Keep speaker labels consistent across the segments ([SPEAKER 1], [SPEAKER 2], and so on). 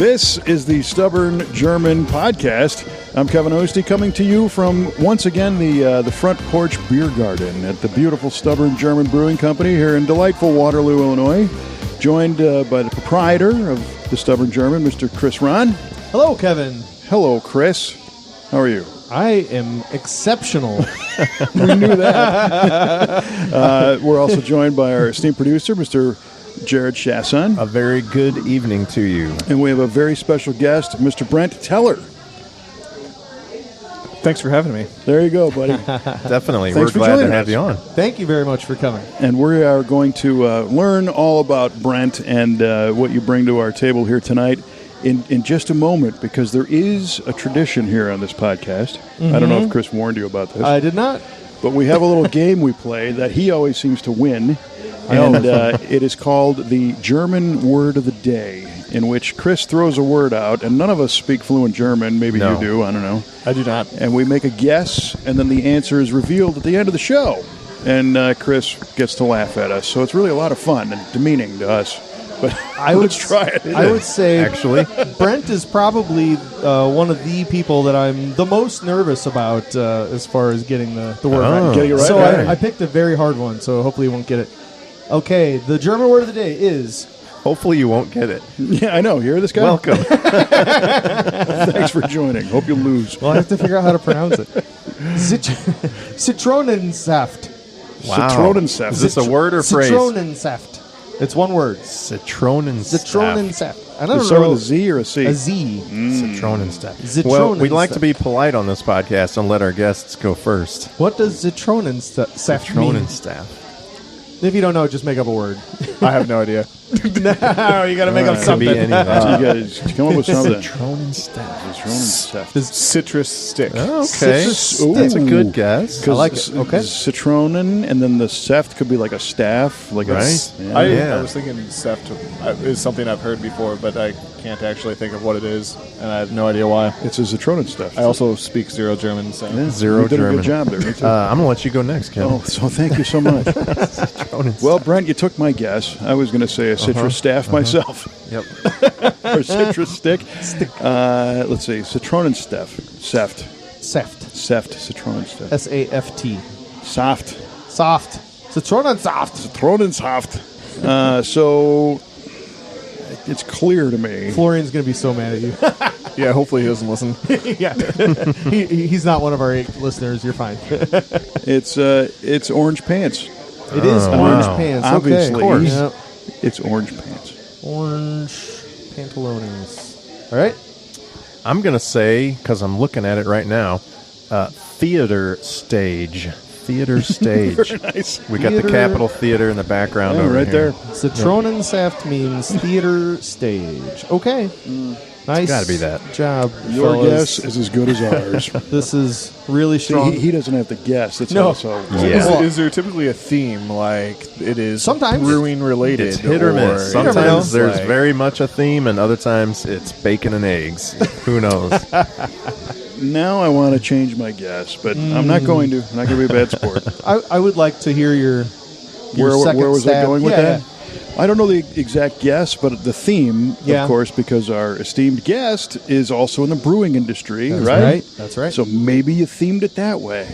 [SPEAKER 1] This is the Stubborn German Podcast. I'm Kevin Ostie, coming to you from, once again, the Front Porch Beer Garden at the beautiful Stubborn German Brewing Company here in delightful Waterloo, Illinois. Joined by the proprietor of the Stubborn German, Mr. Chris Ron.
[SPEAKER 2] Hello, Kevin.
[SPEAKER 1] Hello, Chris. How are you?
[SPEAKER 2] I am exceptional.
[SPEAKER 1] We knew that. We're also joined by our esteemed producer, Mr. Jared Chasson.
[SPEAKER 3] A very good evening to you.
[SPEAKER 1] And we have a very special guest, Mr. Brent Tellor.
[SPEAKER 4] Thanks for having me.
[SPEAKER 1] There you go, buddy.
[SPEAKER 3] Definitely.
[SPEAKER 1] Thanks
[SPEAKER 3] We're
[SPEAKER 1] for
[SPEAKER 3] glad to
[SPEAKER 1] joining
[SPEAKER 3] have
[SPEAKER 1] us.
[SPEAKER 3] you on.
[SPEAKER 2] Thank you very much for coming.
[SPEAKER 1] And we are going to learn all about Brent and what you bring to our table here tonight in just a moment, because there is a tradition here on this podcast. I don't know if Chris warned you about this.
[SPEAKER 2] I did not.
[SPEAKER 1] But we have a little game we play that he always seems to win. And it is called the German Word of the Day, in which Chris throws a word out, and none of us speak fluent German. Maybe
[SPEAKER 3] No.
[SPEAKER 1] you do. I don't know.
[SPEAKER 4] I do not.
[SPEAKER 1] And we make a guess, and then the answer is revealed at the end of the show. And Chris gets to laugh at us. So it's really a lot of fun and demeaning to us. But let's try it.
[SPEAKER 2] I would say,
[SPEAKER 3] Actually,
[SPEAKER 2] Brent is probably one of the people that I'm the most nervous about as far as getting the word right.
[SPEAKER 1] Getting it right?
[SPEAKER 2] So
[SPEAKER 1] Okay.
[SPEAKER 2] I picked a very hard one, so hopefully you won't get it. Okay, the German word of the day is...
[SPEAKER 3] hopefully you won't get it.
[SPEAKER 1] Yeah, I know. You hear this guy?
[SPEAKER 3] Welcome.
[SPEAKER 1] Thanks for joining. Hope you lose.
[SPEAKER 2] Well, I have to figure out how to pronounce it. Zitronensaft.
[SPEAKER 3] Wow.
[SPEAKER 1] Zitronensaft.
[SPEAKER 3] Is this a word or phrase?
[SPEAKER 2] Zitronensaft. It's one word.
[SPEAKER 3] Zitronensaft.
[SPEAKER 2] Zitronensaft. I don't
[SPEAKER 1] Does it start
[SPEAKER 2] know.
[SPEAKER 1] with a Z or a C?
[SPEAKER 2] A Z.
[SPEAKER 3] Zitronensaft. Well, we'd like to be polite on this podcast and let our guests go first.
[SPEAKER 2] What does Zitronensaft mean?
[SPEAKER 3] Zitronensaft.
[SPEAKER 2] If you don't know, just make up a word.
[SPEAKER 4] I have no idea.
[SPEAKER 2] No, you got to make up
[SPEAKER 3] Could
[SPEAKER 2] something.
[SPEAKER 3] be anything.
[SPEAKER 1] You guys come up with something.
[SPEAKER 3] Zitronensaft.
[SPEAKER 1] Zitronensaft.
[SPEAKER 4] Citrus stick.
[SPEAKER 3] Okay.
[SPEAKER 2] Citrus
[SPEAKER 3] That's a
[SPEAKER 1] stick.
[SPEAKER 3] good guess.
[SPEAKER 2] I like it. Okay.
[SPEAKER 1] Citronen, and then the saft could be like a staff. Like
[SPEAKER 3] Right.
[SPEAKER 1] A,
[SPEAKER 4] I was thinking Seft is something I've heard before, but I can't actually think of what it is, and I have no idea why.
[SPEAKER 1] It's a Citronen stuff.
[SPEAKER 4] I also speak zero German, so
[SPEAKER 1] Yeah,
[SPEAKER 3] Zero
[SPEAKER 1] you did
[SPEAKER 3] German.
[SPEAKER 1] a good job there. Me too.
[SPEAKER 3] I'm going to let you go next, Kevin.
[SPEAKER 1] Oh, so thank you so much.
[SPEAKER 3] Zitronensaft.
[SPEAKER 1] Well, Brent, you took my guess. I was going to say a citrus staff myself,
[SPEAKER 3] Yep.
[SPEAKER 1] or citrus stick. Let's see, Citronen staff, Saft, Citronen staff,
[SPEAKER 2] S-A-F-T.
[SPEAKER 1] Saft,
[SPEAKER 2] Soft. Zitronensaft.
[SPEAKER 1] Citronen. So it's clear to me.
[SPEAKER 2] Florian's going to be so mad at you.
[SPEAKER 4] yeah. Hopefully he doesn't listen.
[SPEAKER 2] Yeah. He's not one of our 8 listeners. You're fine.
[SPEAKER 1] It's orange pants.
[SPEAKER 2] It is
[SPEAKER 3] Oh,
[SPEAKER 2] orange
[SPEAKER 3] wow.
[SPEAKER 2] pants.
[SPEAKER 1] Obviously.
[SPEAKER 2] Okay.
[SPEAKER 1] Of course.
[SPEAKER 2] Yep.
[SPEAKER 1] It's orange pants.
[SPEAKER 2] Orange pantalones. All right.
[SPEAKER 3] I'm going to say, because I'm looking at it right now, theater stage. Theater stage.
[SPEAKER 1] Very nice.
[SPEAKER 3] We got the
[SPEAKER 2] Theater-
[SPEAKER 3] Capitol Theater in the background
[SPEAKER 1] Yeah,
[SPEAKER 3] over
[SPEAKER 1] right
[SPEAKER 3] here.
[SPEAKER 1] there.
[SPEAKER 2] Zitronensaft means theater stage. Okay. Nice.
[SPEAKER 3] gotta be that.
[SPEAKER 2] Job,
[SPEAKER 1] Your
[SPEAKER 2] fellas.
[SPEAKER 1] guess is as good as ours.
[SPEAKER 2] This is really
[SPEAKER 1] See,
[SPEAKER 2] strong.
[SPEAKER 1] he doesn't have to guess. That's
[SPEAKER 2] No.
[SPEAKER 1] also
[SPEAKER 3] Yeah.
[SPEAKER 4] Is there typically a theme, like it is
[SPEAKER 2] Sometimes.
[SPEAKER 4] brewing related?
[SPEAKER 3] It's hit or miss.
[SPEAKER 2] never know.
[SPEAKER 3] Sometimes there's
[SPEAKER 4] like-
[SPEAKER 3] very much a theme, and other times it's bacon and eggs. Who knows?
[SPEAKER 1] Now I want to change my guess, but I'm not going to. I'm not going to be a bad sport.
[SPEAKER 2] I would like to hear your second
[SPEAKER 1] Where was I
[SPEAKER 2] stab.
[SPEAKER 1] going with
[SPEAKER 2] Yeah,
[SPEAKER 1] that? I don't know the exact guess, but the theme,
[SPEAKER 2] Yeah.
[SPEAKER 1] of course, because our esteemed guest is also in the brewing industry,
[SPEAKER 2] That's
[SPEAKER 1] right?
[SPEAKER 2] right. That's right.
[SPEAKER 1] So maybe you themed it that way.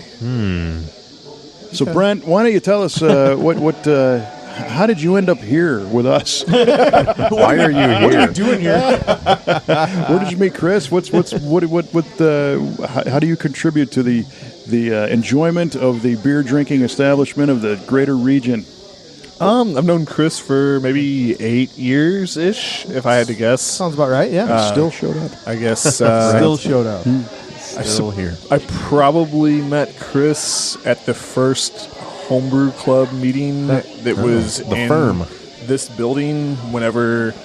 [SPEAKER 1] So, Brent, why don't you tell us how did you end up here with us?
[SPEAKER 3] Why are you here?
[SPEAKER 2] doing here?
[SPEAKER 1] Where did you meet Chris? How do you contribute to the enjoyment of the beer drinking establishment of the greater region?
[SPEAKER 4] I've known Chris for maybe 8 years ish, if I had to guess.
[SPEAKER 2] Sounds about right. Yeah.
[SPEAKER 1] Still showed up.
[SPEAKER 4] I guess
[SPEAKER 2] Still showed up.
[SPEAKER 3] Still here.
[SPEAKER 4] I probably met Chris at the first homebrew club meeting that was
[SPEAKER 3] the
[SPEAKER 4] in
[SPEAKER 3] FERM.
[SPEAKER 4] this building whenever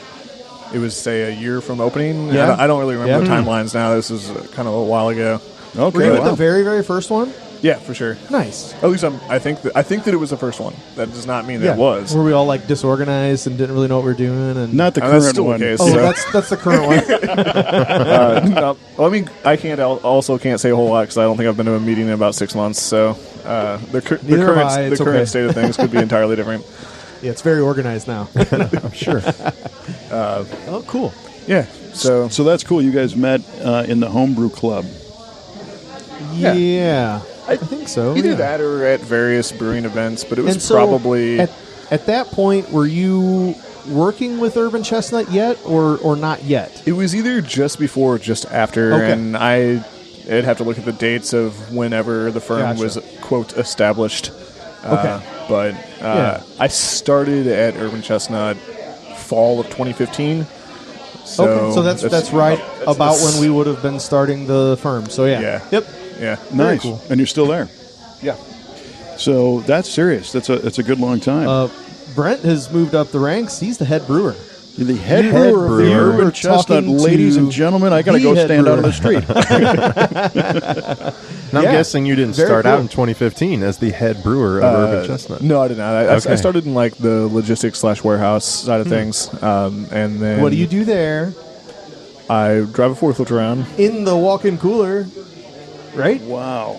[SPEAKER 4] it was, say, a year from opening.
[SPEAKER 2] Yeah.
[SPEAKER 4] I don't really remember
[SPEAKER 2] Yeah.
[SPEAKER 4] the timelines now. This was kind of a while ago.
[SPEAKER 1] Okay,
[SPEAKER 2] Were you at
[SPEAKER 1] wow.
[SPEAKER 2] the very, very first one?
[SPEAKER 4] Yeah, for sure.
[SPEAKER 2] Nice.
[SPEAKER 4] At least I think that it was the first one. That does not mean that it was.
[SPEAKER 2] Were we all like disorganized and didn't really know what we were doing? And
[SPEAKER 1] Not the
[SPEAKER 4] That's
[SPEAKER 1] current
[SPEAKER 4] still
[SPEAKER 1] one.
[SPEAKER 4] the case.
[SPEAKER 2] oh,
[SPEAKER 4] So-
[SPEAKER 2] that's the current one.
[SPEAKER 4] No, well, I mean, I can't say a whole lot because I don't think I've been to a meeting in about 6 months. So the
[SPEAKER 2] Neither have I. It's
[SPEAKER 4] current
[SPEAKER 2] okay.
[SPEAKER 4] state of things could be entirely different.
[SPEAKER 2] Yeah, it's very organized now.
[SPEAKER 3] I'm sure.
[SPEAKER 2] Oh, cool.
[SPEAKER 4] Yeah. So
[SPEAKER 1] that's cool. You guys met in the homebrew club.
[SPEAKER 2] Yeah. I think so.
[SPEAKER 4] either
[SPEAKER 2] yeah.
[SPEAKER 4] that or at various brewing events, but it was
[SPEAKER 2] And so
[SPEAKER 4] probably
[SPEAKER 2] at that point, were you working with Urban Chestnut yet, or not yet?
[SPEAKER 4] it was either just before or just after,
[SPEAKER 2] Okay.
[SPEAKER 4] and I'd have to look at the dates of whenever the firm
[SPEAKER 2] Gotcha.
[SPEAKER 4] was, quote, established.
[SPEAKER 2] Okay.
[SPEAKER 4] But I started at Urban Chestnut fall of 2015. So,
[SPEAKER 2] Okay, so that's right about when we would have been starting the firm. So yeah.
[SPEAKER 4] Yeah. Yeah.
[SPEAKER 1] Nice.
[SPEAKER 2] cool.
[SPEAKER 1] And you're still there.
[SPEAKER 4] Yeah.
[SPEAKER 1] So that's serious. That's a good long time.
[SPEAKER 2] Brent has moved up the ranks. He's the head brewer.
[SPEAKER 1] The head brewer of the
[SPEAKER 2] brewer.
[SPEAKER 1] Urban
[SPEAKER 2] We're
[SPEAKER 1] Chestnut,
[SPEAKER 2] talking
[SPEAKER 1] ladies
[SPEAKER 2] to
[SPEAKER 1] and gentlemen. I got to
[SPEAKER 2] the
[SPEAKER 1] go
[SPEAKER 2] head
[SPEAKER 1] stand out on
[SPEAKER 2] brewer.
[SPEAKER 1] the street.
[SPEAKER 3] And I'm
[SPEAKER 2] Yeah.
[SPEAKER 3] guessing you didn't
[SPEAKER 2] Very
[SPEAKER 3] start
[SPEAKER 2] cool.
[SPEAKER 3] out in 2015 as the head brewer of Urban Chestnut.
[SPEAKER 4] No, I did not. I
[SPEAKER 3] Okay.
[SPEAKER 4] started in like the logistics / warehouse side of things, and then
[SPEAKER 2] What do you do there?
[SPEAKER 4] I drive a forklift around.
[SPEAKER 2] In the walk-in cooler, right?
[SPEAKER 1] Wow.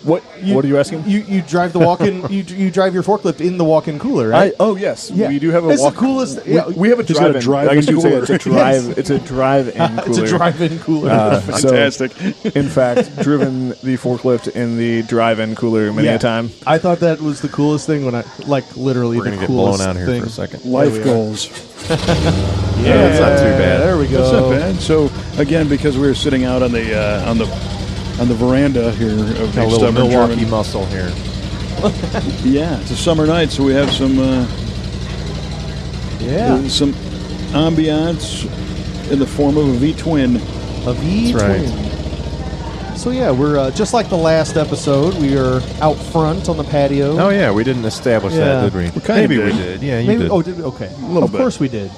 [SPEAKER 4] What are you asking?
[SPEAKER 2] You drive the walk-in. you drive your forklift in the walk-in cooler, right?
[SPEAKER 4] Yes,
[SPEAKER 2] Yeah.
[SPEAKER 4] we do have a
[SPEAKER 2] It's
[SPEAKER 4] walk.
[SPEAKER 2] the coolest-
[SPEAKER 4] We,
[SPEAKER 2] yeah.
[SPEAKER 4] we have a
[SPEAKER 1] He's got a
[SPEAKER 4] drive-in. I guess
[SPEAKER 1] drive-in
[SPEAKER 4] you could say
[SPEAKER 1] cooler.
[SPEAKER 4] it's a drive. It's a drive-in cooler.
[SPEAKER 2] It's a drive-in cooler.
[SPEAKER 1] Fantastic.
[SPEAKER 4] In fact, driven the forklift in the drive-in cooler many
[SPEAKER 2] Yeah.
[SPEAKER 4] a time.
[SPEAKER 2] I thought that was the coolest thing when I literally
[SPEAKER 3] We're
[SPEAKER 2] the
[SPEAKER 3] going to get blown
[SPEAKER 2] coolest
[SPEAKER 3] out here
[SPEAKER 2] thing.
[SPEAKER 3] for a second.
[SPEAKER 1] Life goals.
[SPEAKER 3] Yeah, that's not too bad.
[SPEAKER 2] There we go.
[SPEAKER 1] That's not bad. So again, because we were sitting out on the veranda here of
[SPEAKER 3] Got a
[SPEAKER 1] the
[SPEAKER 3] little
[SPEAKER 1] Stubborn
[SPEAKER 3] Milwaukee
[SPEAKER 1] German.
[SPEAKER 3] muscle here.
[SPEAKER 1] Yeah, it's a summer night, so we have some
[SPEAKER 2] Yeah,
[SPEAKER 1] some ambiance in the form of a V-twin.
[SPEAKER 2] a V
[SPEAKER 3] That's right.
[SPEAKER 2] twin. So yeah, we're just like the last episode. We are out front on the patio.
[SPEAKER 3] Oh, yeah, we didn't establish
[SPEAKER 2] Yeah.
[SPEAKER 3] that, did we?
[SPEAKER 1] kinda
[SPEAKER 3] Maybe
[SPEAKER 1] did.
[SPEAKER 3] we did. Yeah, you
[SPEAKER 2] Maybe.
[SPEAKER 3] did.
[SPEAKER 2] Oh, did we? Okay.
[SPEAKER 1] little
[SPEAKER 2] Of
[SPEAKER 1] bit.
[SPEAKER 2] course we did.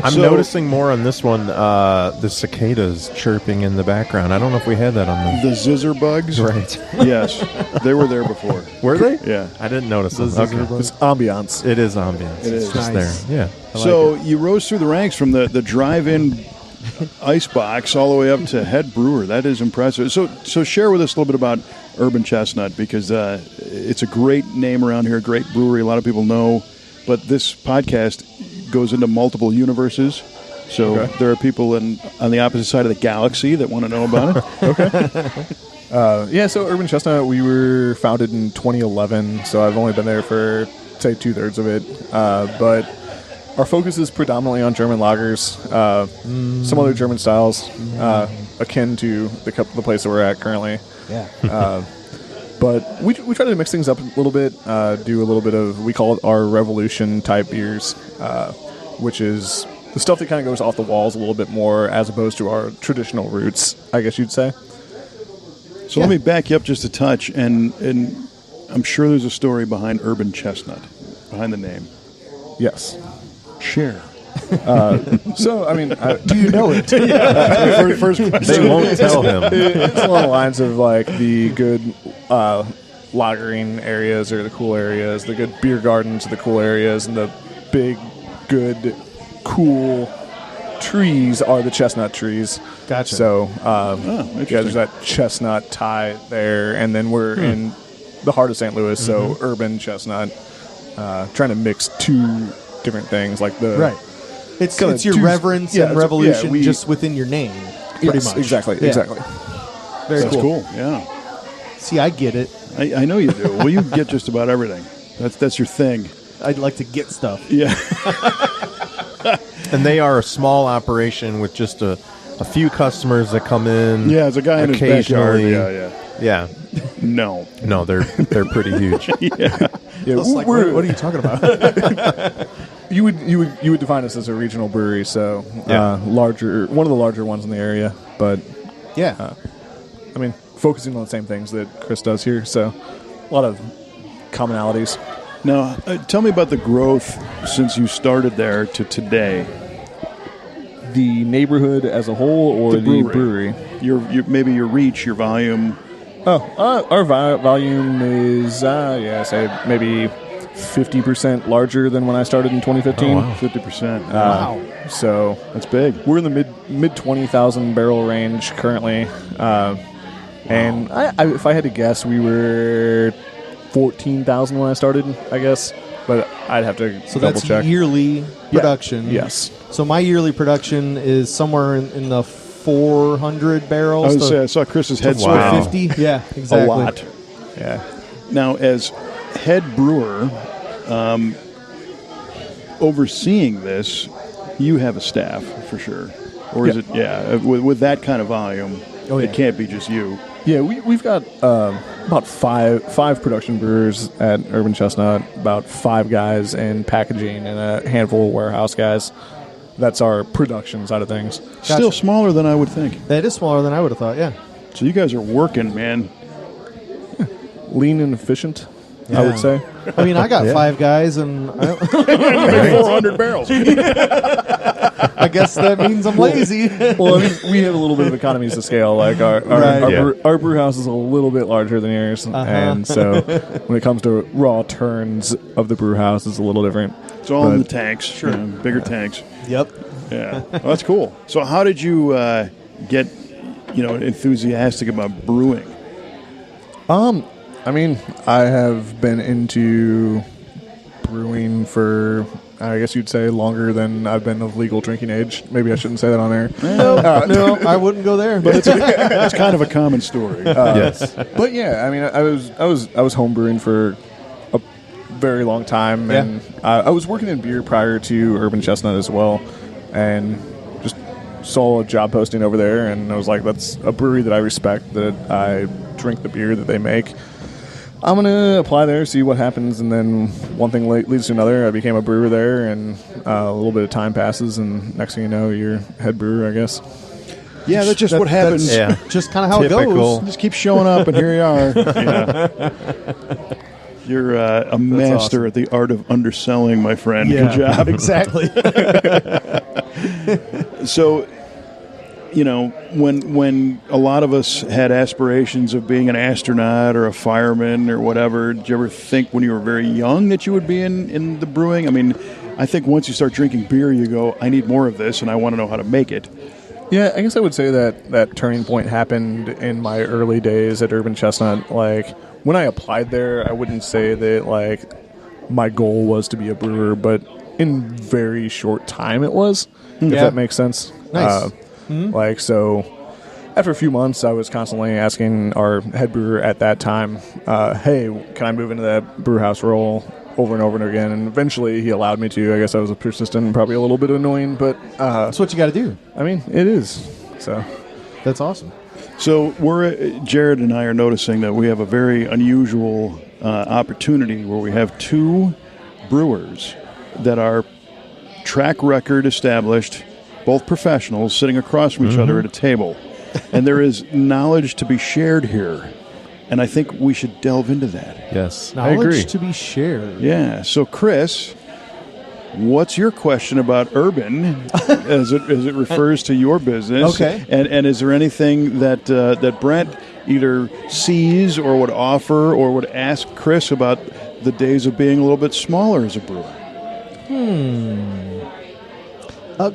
[SPEAKER 3] I'm
[SPEAKER 1] So-
[SPEAKER 3] noticing more on this one, the cicadas chirping in the background. I don't know if we had that on the...
[SPEAKER 1] The zizzer bugs.
[SPEAKER 3] Right.
[SPEAKER 1] Yes, they were there before.
[SPEAKER 3] Were they?
[SPEAKER 1] Yeah.
[SPEAKER 3] I didn't notice them.
[SPEAKER 2] Scissor
[SPEAKER 3] Okay.
[SPEAKER 2] bugs.
[SPEAKER 4] It's ambiance.
[SPEAKER 3] It is ambiance.
[SPEAKER 1] It
[SPEAKER 3] It's
[SPEAKER 1] is.
[SPEAKER 3] just
[SPEAKER 2] Nice.
[SPEAKER 3] there. Yeah.
[SPEAKER 1] So you rose through the ranks from the drive-in ice box all the way up to head brewer. That is impressive. So share with us a little bit about Urban Chestnut, because it's a great name around here, a great brewery. A lot of people know, but this podcast goes into multiple universes. So
[SPEAKER 4] Okay.
[SPEAKER 1] there are people on the opposite side of the galaxy that want to know about it.
[SPEAKER 4] Yeah, so Urban Chestnut, we were founded in 2011, so I've only been there for, say, 2/3 of it. But our focus is predominantly on German lagers, some other German styles, akin to the place that we're at currently.
[SPEAKER 2] Yeah.
[SPEAKER 4] But we try to mix things up a little bit, do a little bit of, we call it our Revolution type beers, which is the stuff that kind of goes off the walls a little bit more as opposed to our traditional roots, I guess you'd say.
[SPEAKER 1] So let me back you up just a touch, and I'm sure there's a story behind Urban Chestnut, behind the name.
[SPEAKER 4] Yes.
[SPEAKER 1] Share.
[SPEAKER 4] So, I mean,
[SPEAKER 2] Do you know it?
[SPEAKER 1] First question.
[SPEAKER 3] They won't tell him.
[SPEAKER 4] it's along the lines of like the good lagering areas or the cool areas, the good beer gardens, the cool areas, and the big, good, cool trees are the chestnut trees.
[SPEAKER 2] Gotcha.
[SPEAKER 4] So,
[SPEAKER 1] interesting.
[SPEAKER 4] yeah, there's that chestnut tie there, and then we're in the heart of St. Louis, so Urban Chestnut, trying to mix two different things, like the
[SPEAKER 2] Right. It's
[SPEAKER 4] Kinda
[SPEAKER 2] your
[SPEAKER 4] two-
[SPEAKER 2] reverence
[SPEAKER 4] yeah,
[SPEAKER 2] and
[SPEAKER 4] it's-
[SPEAKER 2] revolution
[SPEAKER 4] yeah, we-
[SPEAKER 2] just within your name, pretty
[SPEAKER 4] Yes,
[SPEAKER 2] much.
[SPEAKER 4] exactly,
[SPEAKER 2] Yeah.
[SPEAKER 4] exactly.
[SPEAKER 2] Very
[SPEAKER 1] That's
[SPEAKER 2] cool.
[SPEAKER 1] cool. Yeah.
[SPEAKER 2] See, I get it.
[SPEAKER 1] I know you do. Well, you get just about everything. That's your thing.
[SPEAKER 2] I'd like to get stuff.
[SPEAKER 1] Yeah.
[SPEAKER 3] And they are a small operation with just a few customers that come in.
[SPEAKER 1] Yeah, there's a guy in his backyard.
[SPEAKER 3] occasionally.
[SPEAKER 1] Yeah.
[SPEAKER 3] Yeah.
[SPEAKER 1] No.
[SPEAKER 3] No, they're pretty huge.
[SPEAKER 4] Yeah,
[SPEAKER 2] It's like, what are you talking about?
[SPEAKER 4] You would define us as a regional brewery, so
[SPEAKER 3] Yeah.
[SPEAKER 4] one of the larger ones in the area. But
[SPEAKER 2] Yeah.
[SPEAKER 4] I mean, focusing on the same things that Chris does here, so a lot of commonalities.
[SPEAKER 1] Now, tell me about the growth since you started there to today.
[SPEAKER 4] The neighborhood as a whole, or the brewery?
[SPEAKER 1] Your maybe your reach, your volume.
[SPEAKER 4] Our volume is say maybe 50% larger than when I started in 2015.
[SPEAKER 3] Oh, wow.
[SPEAKER 1] 50%.
[SPEAKER 2] Wow.
[SPEAKER 4] So
[SPEAKER 1] That's big.
[SPEAKER 4] we're in the mid 20,000 barrel range currently, and if I had to guess, we were 14,000 when I started, I guess, but I'd have to
[SPEAKER 2] So
[SPEAKER 4] double
[SPEAKER 2] that's
[SPEAKER 4] check.
[SPEAKER 2] yearly production.
[SPEAKER 4] Yes.
[SPEAKER 2] So my yearly production is somewhere in the 400 barrels.
[SPEAKER 1] I was say I saw Chris's head swim.
[SPEAKER 3] Wow.
[SPEAKER 2] 50. Yeah, exactly.
[SPEAKER 1] A lot.
[SPEAKER 4] Yeah.
[SPEAKER 1] Now, as head brewer, overseeing this, you have a staff for sure, or is it? Yeah, with that kind of volume, it can't be just you.
[SPEAKER 4] Yeah, we've got about five production brewers at Urban Chestnut, about 5 guys in packaging, and a handful of warehouse guys. That's our production side of things.
[SPEAKER 1] Still smaller than I would think.
[SPEAKER 2] That is smaller than I would have thought, yeah.
[SPEAKER 1] So you guys are working, man.
[SPEAKER 4] Lean and efficient, I would say.
[SPEAKER 2] I mean, I got 5 guys, and
[SPEAKER 1] Make 400 barrels.
[SPEAKER 2] I guess that means I'm lazy.
[SPEAKER 4] Well, I mean, we have a little bit of economies of scale. Like our brew house is a little bit larger than yours, and so when it comes to raw turns of the brew house, it's a little different.
[SPEAKER 1] It's all in the tanks, sure, bigger tanks.
[SPEAKER 2] Yep.
[SPEAKER 1] Yeah, well, that's cool. So, how did you get, enthusiastic about brewing?
[SPEAKER 4] I mean, I have been into brewing for, I guess you'd say, longer than I've been of legal drinking age. Maybe I shouldn't say that on air.
[SPEAKER 2] No, I wouldn't go there.
[SPEAKER 1] But it's kind of a common story.
[SPEAKER 3] Yes.
[SPEAKER 4] But yeah, I mean, I was home brewing for a very long time, and I was working in beer prior to Urban Chestnut as well, and just saw a job posting over there, and I was like, that's a brewery that I respect, that I drink the beer that they make. I'm going to apply there, see what happens, and then one thing leads to another. I became a brewer there, and a little bit of time passes, and next thing you know, you're head brewer, I guess.
[SPEAKER 1] Yeah, that's just what happens.
[SPEAKER 2] That's just kind of how
[SPEAKER 3] Typical.
[SPEAKER 2] it goes.
[SPEAKER 1] Just keep showing up, and here you are. Yeah. You're a master at the art of underselling, my friend.
[SPEAKER 2] Yeah,
[SPEAKER 1] Good job.
[SPEAKER 2] Exactly.
[SPEAKER 1] So, when a lot of us had aspirations of being an astronaut or a fireman or whatever, did you ever think when you were very young that you would be in the brewing? I mean, I think once you start drinking beer, you go, I need more of this, and I want to know how to make it.
[SPEAKER 4] Yeah, I guess I would say that turning point happened in my early days at Urban Chestnut. Like, when I applied there, I wouldn't say that, like, my goal was to be a brewer, but in very short time it was, if that makes sense.
[SPEAKER 2] Nice.
[SPEAKER 4] Like, so after a few months, I was constantly asking our head brewer at that time, hey, can I move into that brew house role over and over and again? And eventually he allowed me to. I guess I was persistent and probably a little bit annoying, but
[SPEAKER 2] That's what you got to do.
[SPEAKER 4] I mean, it is. So
[SPEAKER 2] That's awesome.
[SPEAKER 1] So Jared and I are noticing that we have a very unusual opportunity where we have 2 brewers that are track record established, both professionals, sitting across from each other at a table. And there is knowledge to be shared here. And I think we should delve into that.
[SPEAKER 3] Yes,
[SPEAKER 2] Knowledge
[SPEAKER 3] I agree.
[SPEAKER 2] to be shared.
[SPEAKER 1] Yeah. So, Chris, what's your question about Urban as it refers to your business?
[SPEAKER 2] Okay.
[SPEAKER 1] And is there anything that Brent either sees or would offer or would ask Chris about the days of being a little bit smaller as a brewer?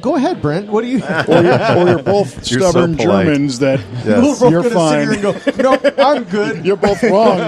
[SPEAKER 2] Go ahead, Brent. What do you?
[SPEAKER 1] Or you're both
[SPEAKER 3] You're so
[SPEAKER 1] stubborn
[SPEAKER 3] polite.
[SPEAKER 1] Germans that
[SPEAKER 3] Yes.
[SPEAKER 2] We're
[SPEAKER 1] you're
[SPEAKER 2] both
[SPEAKER 1] fine.
[SPEAKER 2] gonna sit here and go, no, I'm good.
[SPEAKER 1] You're both wrong.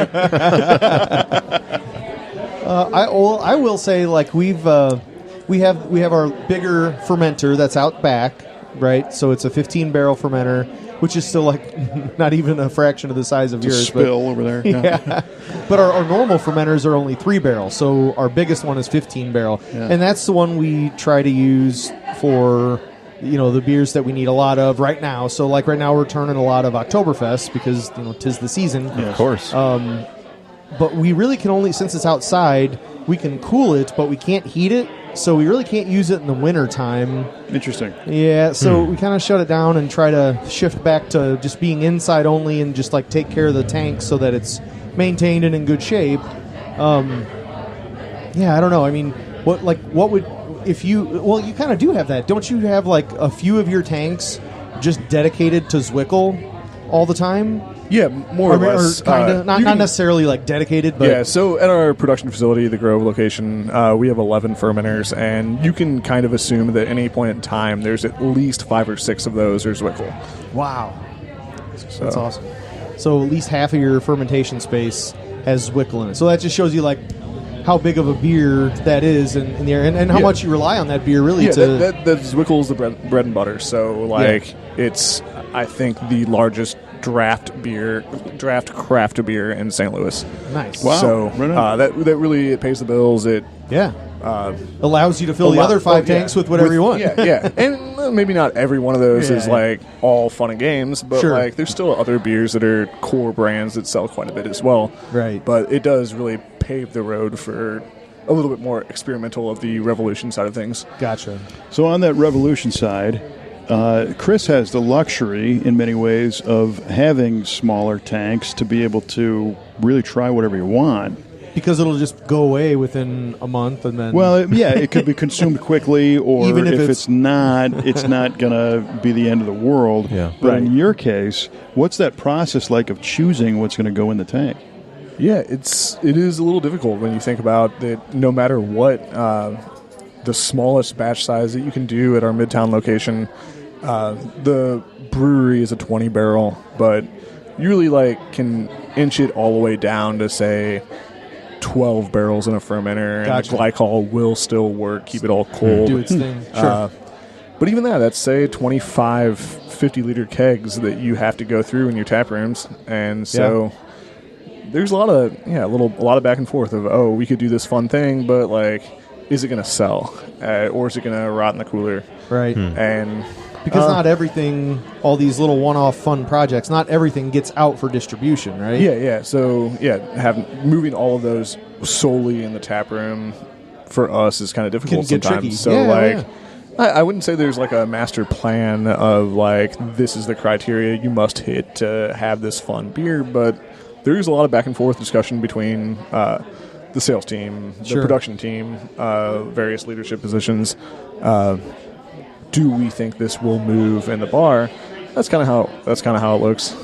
[SPEAKER 2] I will say, like, we have our bigger fermenter that's out back, right? So it's a 15 barrel fermenter, which is still like not even a fraction of the size of
[SPEAKER 1] It's a
[SPEAKER 2] yours.
[SPEAKER 1] spill over there.
[SPEAKER 2] Yeah. But our normal fermenters are only 3 barrels, so our biggest one is 15 barrel, and that's the one we try to use for the beers that we need a lot of right now. So like right now we're turning a lot of Oktoberfest because 'tis the season.
[SPEAKER 3] Of course.
[SPEAKER 2] But we really can only, since it's outside, we can cool it, but we can't heat it. So we really can't use it in the winter time.
[SPEAKER 1] Interesting.
[SPEAKER 2] Yeah, so we kind of shut it down and try to shift back to just being inside only and just like take care of the tank so that it's maintained and in good shape. Yeah, I don't know. I mean, what would, if you, well, you kind of do have that. Don't you have like a few of your tanks just dedicated to Zwickel all the time?
[SPEAKER 4] yeah, more or less.
[SPEAKER 2] Or kind of, not
[SPEAKER 4] you can-
[SPEAKER 2] necessarily like dedicated, but
[SPEAKER 4] Yeah, so at our production facility, the Grove location, we have 11 fermenters, and you can kind of assume that at any point in time, there's at least 5 or 6 of those are Zwickel.
[SPEAKER 2] wow. That's awesome. So at least half of your fermentation space has Zwickel in it. So that just shows you like how big of a beer that is in the area, and how much you rely on that beer really to...
[SPEAKER 4] that Zwickel's the bread and butter. So, it's, I think, the largest draft craft beer in St. Louis.
[SPEAKER 2] Nice.
[SPEAKER 1] Wow.
[SPEAKER 4] So that really it pays the bills. It
[SPEAKER 2] allows you to fill the other 5 tanks with whatever you want.
[SPEAKER 4] Yeah. And maybe not every one of those is all fun and games, but there's still other beers that are core brands that sell quite a bit as well.
[SPEAKER 2] Right.
[SPEAKER 4] But it does really pave the road for a little bit more experimental of the Revolution side of things.
[SPEAKER 2] Gotcha.
[SPEAKER 1] So on that Revolution side, Chris has the luxury, in many ways, of having smaller tanks to be able to really try whatever you want.
[SPEAKER 2] Because it'll just go away within a month, and then...
[SPEAKER 1] Well, it could be consumed quickly, or
[SPEAKER 2] even if
[SPEAKER 1] it's not going to be the end of the world.
[SPEAKER 3] Yeah.
[SPEAKER 1] But in your case, what's that process like of choosing what's going to go in the tank?
[SPEAKER 4] Yeah, it is a little difficult when you think about that. No matter what, the smallest batch size that you can do at our Midtown location, the brewery is a 20 barrel, but you really can inch it all the way down to say 12 barrels in a fermenter, and the glycol will still work, keep it all cold,
[SPEAKER 2] do its thing. Sure.
[SPEAKER 4] But even that's say 25 50-liter kegs that you have to go through in your tap rooms, and so there's a lot of back and forth of we could do this fun thing, but is it going to sell, or is it going to rot in the cooler?
[SPEAKER 2] Right.
[SPEAKER 4] And
[SPEAKER 2] because not everything, all these little one-off fun projects, not everything gets out for distribution, right?
[SPEAKER 4] Yeah. So moving all of those solely in the tap room for us is kind of difficult
[SPEAKER 2] Can get
[SPEAKER 4] sometimes.
[SPEAKER 2] tricky.
[SPEAKER 4] So I wouldn't say there's a master plan of this is the criteria you must hit to have this fun beer, but there is a lot of back and forth discussion between the sales team, the production team, various leadership positions. Do we think this will move in the bar? That's kind of how it looks.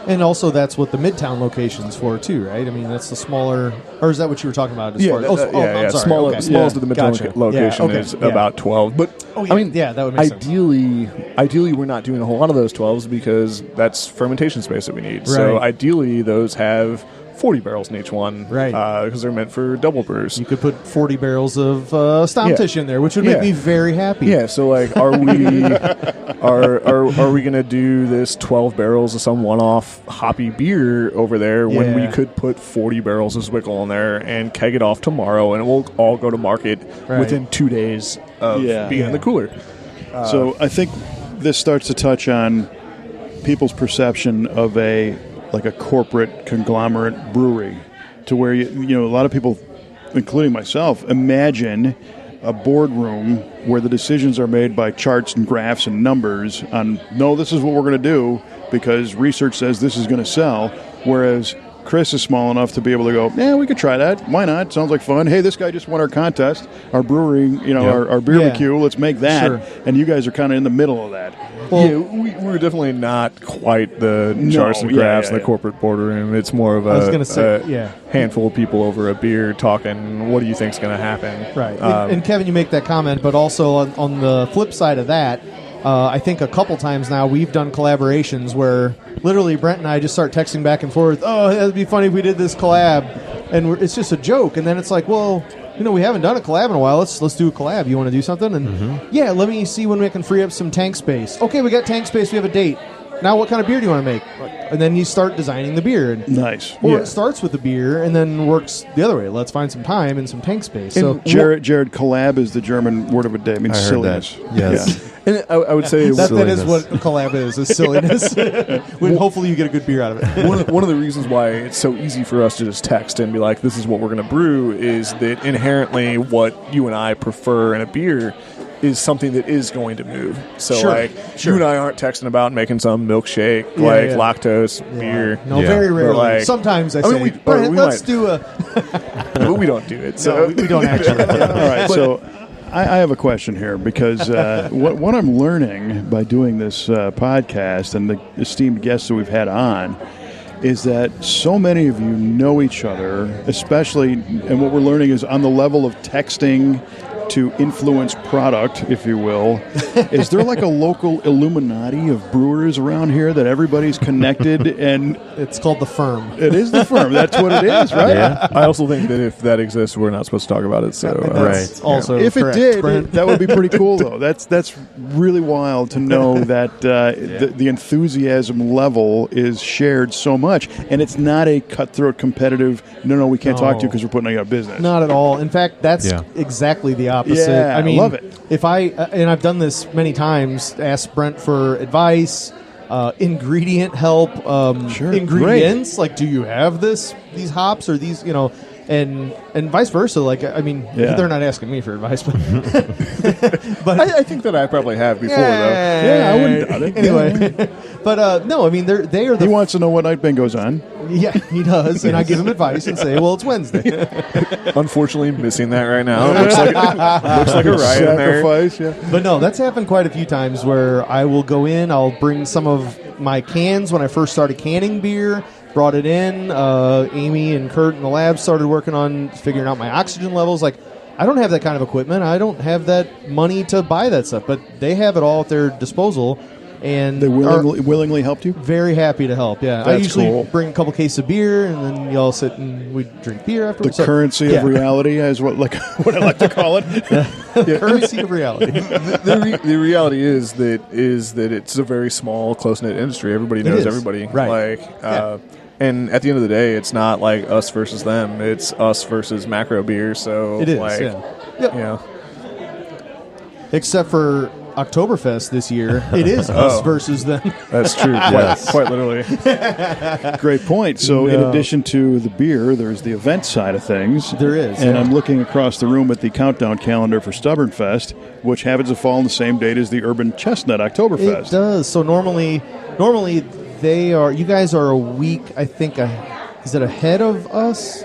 [SPEAKER 2] And also, that's what the Midtown location's for too, right? I mean, that's the smaller, or is that what you were talking about? I'm sorry.
[SPEAKER 4] Smallest of the Midtown location is about 12. But
[SPEAKER 2] that would make sense.
[SPEAKER 4] Ideally, we're not doing a whole lot of those 12s because that's fermentation space that we need. Right. So ideally, those have 40 barrels in each one,
[SPEAKER 2] right?
[SPEAKER 4] Because they're meant for double brews.
[SPEAKER 2] You could put 40 barrels of Stammtisch in there, which would make me very happy.
[SPEAKER 4] Yeah. So, are we are we going to do this 12 barrels of some one-off hoppy beer over there when we could put 40 barrels of Zwickel in there and keg it off tomorrow, and it will all go to market within 2 days of being in the cooler.
[SPEAKER 1] So I think this starts to touch on people's perception of a corporate conglomerate brewery, to where a lot of people, including myself, imagine a boardroom where the decisions are made by charts and graphs and numbers on, no, this is what we're going to do because research says this is going to sell, whereas Chris is small enough to be able to go, yeah, we could try that. Why not? Sounds like fun. Hey, this guy just won our contest, our brewery, our barbecue. Let's make that. Sure. And you guys are kind of in the middle of that.
[SPEAKER 4] Well, we're definitely not quite the charts and graphs in the corporate boardroom. It's more of a handful of people over a beer talking, what do you think's going to happen?
[SPEAKER 2] Right. And Kevin, you make that comment, but also on the flip side of that, I think a couple times now we've done collaborations where literally Brent and I just start texting back and forth, it'd be funny if we did this collab, and it's just a joke, and then it's like, well, we haven't done a collab in a while, let's do a collab. You want to do something? And let me see when we can free up some tank space. Okay, we got tank space, we have a date. Now what kind of beer do you want to make? And then you start designing the beer.
[SPEAKER 1] Nice.
[SPEAKER 2] Or it starts with the beer and then works the other way. Let's find some time and some tank space.
[SPEAKER 1] And so Jared, collab is the German word of the day. It means silliness.
[SPEAKER 3] Yes.
[SPEAKER 4] And I would say
[SPEAKER 2] that is what a collab is silliness. When hopefully you get a good beer out of it.
[SPEAKER 4] One of the reasons why it's so easy for us to just text and be like, this is what we're going to brew, is that inherently what you and I prefer in a beer is something that is going to move. So, you and I aren't texting about making some milkshake, lactose beer.
[SPEAKER 2] No, very rarely. Sometimes I say, Brent, let's do a...
[SPEAKER 4] But we don't do it. So
[SPEAKER 2] we don't actually.
[SPEAKER 1] All right, so I have a question here, because what I'm learning by doing this podcast and the esteemed guests that we've had on is that so many of you know each other, especially, and what we're learning is on the level of texting to influence product, if you will. Is there like a local Illuminati of brewers around here that everybody's connected? And
[SPEAKER 2] It's called the FERM.
[SPEAKER 1] it is the firm. That's what it is, right?
[SPEAKER 3] Yeah.
[SPEAKER 4] I also think that if that exists, we're not supposed to talk about it. So
[SPEAKER 2] That's
[SPEAKER 3] Right.
[SPEAKER 2] also
[SPEAKER 1] If it
[SPEAKER 2] correct,
[SPEAKER 1] did,
[SPEAKER 2] Brent.
[SPEAKER 1] that would be pretty cool, though. That's really wild to know that the enthusiasm level is shared so much, and it's not a cutthroat competitive. No, we can't talk to you because we're putting you out of business.
[SPEAKER 2] Not at all. In fact, that's
[SPEAKER 3] Yeah.
[SPEAKER 2] exactly the opposite.
[SPEAKER 1] Yeah,
[SPEAKER 2] I mean,
[SPEAKER 1] love it.
[SPEAKER 2] If and I've done this many times, ask Brent for advice, ingredient help,
[SPEAKER 1] Sure,
[SPEAKER 2] ingredients. Like, do you have these hops or these, and vice versa. Like, I mean,
[SPEAKER 1] Yeah.
[SPEAKER 2] they're not asking me for advice, but
[SPEAKER 4] I think that I probably have before, though.
[SPEAKER 1] Yeah, I wouldn't doubt it.
[SPEAKER 2] Anyway, but no, I mean, they are
[SPEAKER 1] He
[SPEAKER 2] the
[SPEAKER 1] wants to know what night bingo's on.
[SPEAKER 2] yeah, he does, and I give him advice and say, well, it's Wednesday.
[SPEAKER 4] Unfortunately, missing that right now. Looks like a riot in there.
[SPEAKER 1] Sacrifice, yeah.
[SPEAKER 2] But no, that's happened quite a few times where I will go in, I'll bring some of my cans when I first started canning beer, brought it in. Amy and Kurt in the lab started working on figuring out my oxygen levels. Like, I don't have that kind of equipment. I don't have that money to buy that stuff, but they have it all at their disposal. And
[SPEAKER 1] They
[SPEAKER 2] are
[SPEAKER 1] willingly helped you?
[SPEAKER 2] very happy to help. Yeah, I
[SPEAKER 1] That's
[SPEAKER 2] usually
[SPEAKER 1] cool.
[SPEAKER 2] bring a couple cases of beer, and then y'all sit and we drink beer
[SPEAKER 1] The
[SPEAKER 2] afterwards.
[SPEAKER 1] currency of reality is what I like to call it.
[SPEAKER 2] Currency of reality.
[SPEAKER 4] The reality is that it's a very small, close knit industry. Everybody knows
[SPEAKER 2] is.
[SPEAKER 4] everybody.
[SPEAKER 2] Right.
[SPEAKER 4] And at the end of the day, it's not like us versus them. It's us versus macro beer. So
[SPEAKER 2] It is.
[SPEAKER 4] like,
[SPEAKER 2] Yeah. Yep.
[SPEAKER 4] you know,
[SPEAKER 2] Except for Oktoberfest this year, it is us versus them.
[SPEAKER 4] that's true. Quite literally.
[SPEAKER 1] Great point. So, in
[SPEAKER 2] No.
[SPEAKER 1] addition to the beer, there's the event side of things.
[SPEAKER 2] There is,
[SPEAKER 1] And
[SPEAKER 2] yeah.
[SPEAKER 1] I'm looking across the room at the countdown calendar for Stubbornfest, which happens to fall on the same date as the Urban Chestnut Oktoberfest.
[SPEAKER 2] It does. So normally you guys are a week. I think. Is it ahead of us?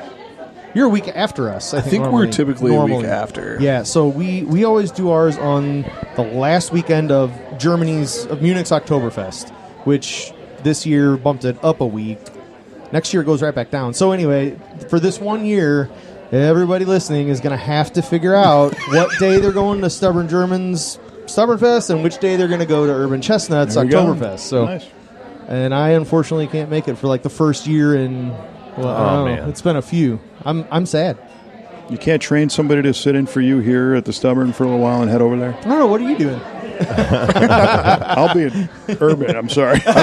[SPEAKER 2] You're a week after us. I think
[SPEAKER 4] we're typically a week after.
[SPEAKER 2] Yeah. So we always do ours on the last weekend of Munich's Oktoberfest, which this year bumped it up a week. Next year it goes right back down. So anyway, for this 1 year, everybody listening is going to have to figure out what day they're going to Stubborn German's Stubbornfest and which day they're going to go to Urban Chestnut's
[SPEAKER 1] There we go.
[SPEAKER 2] Oktoberfest. So,
[SPEAKER 1] Nice.
[SPEAKER 2] and I unfortunately can't make it for like the first year in. Well, I don't know.
[SPEAKER 3] man.
[SPEAKER 2] It's been a few. I'm sad.
[SPEAKER 1] You can't train somebody to sit in for you here at the Stubborn for a little while and head over there?
[SPEAKER 2] I don't know. What are you doing?
[SPEAKER 1] I'll be in Urban. I'm sorry.
[SPEAKER 2] All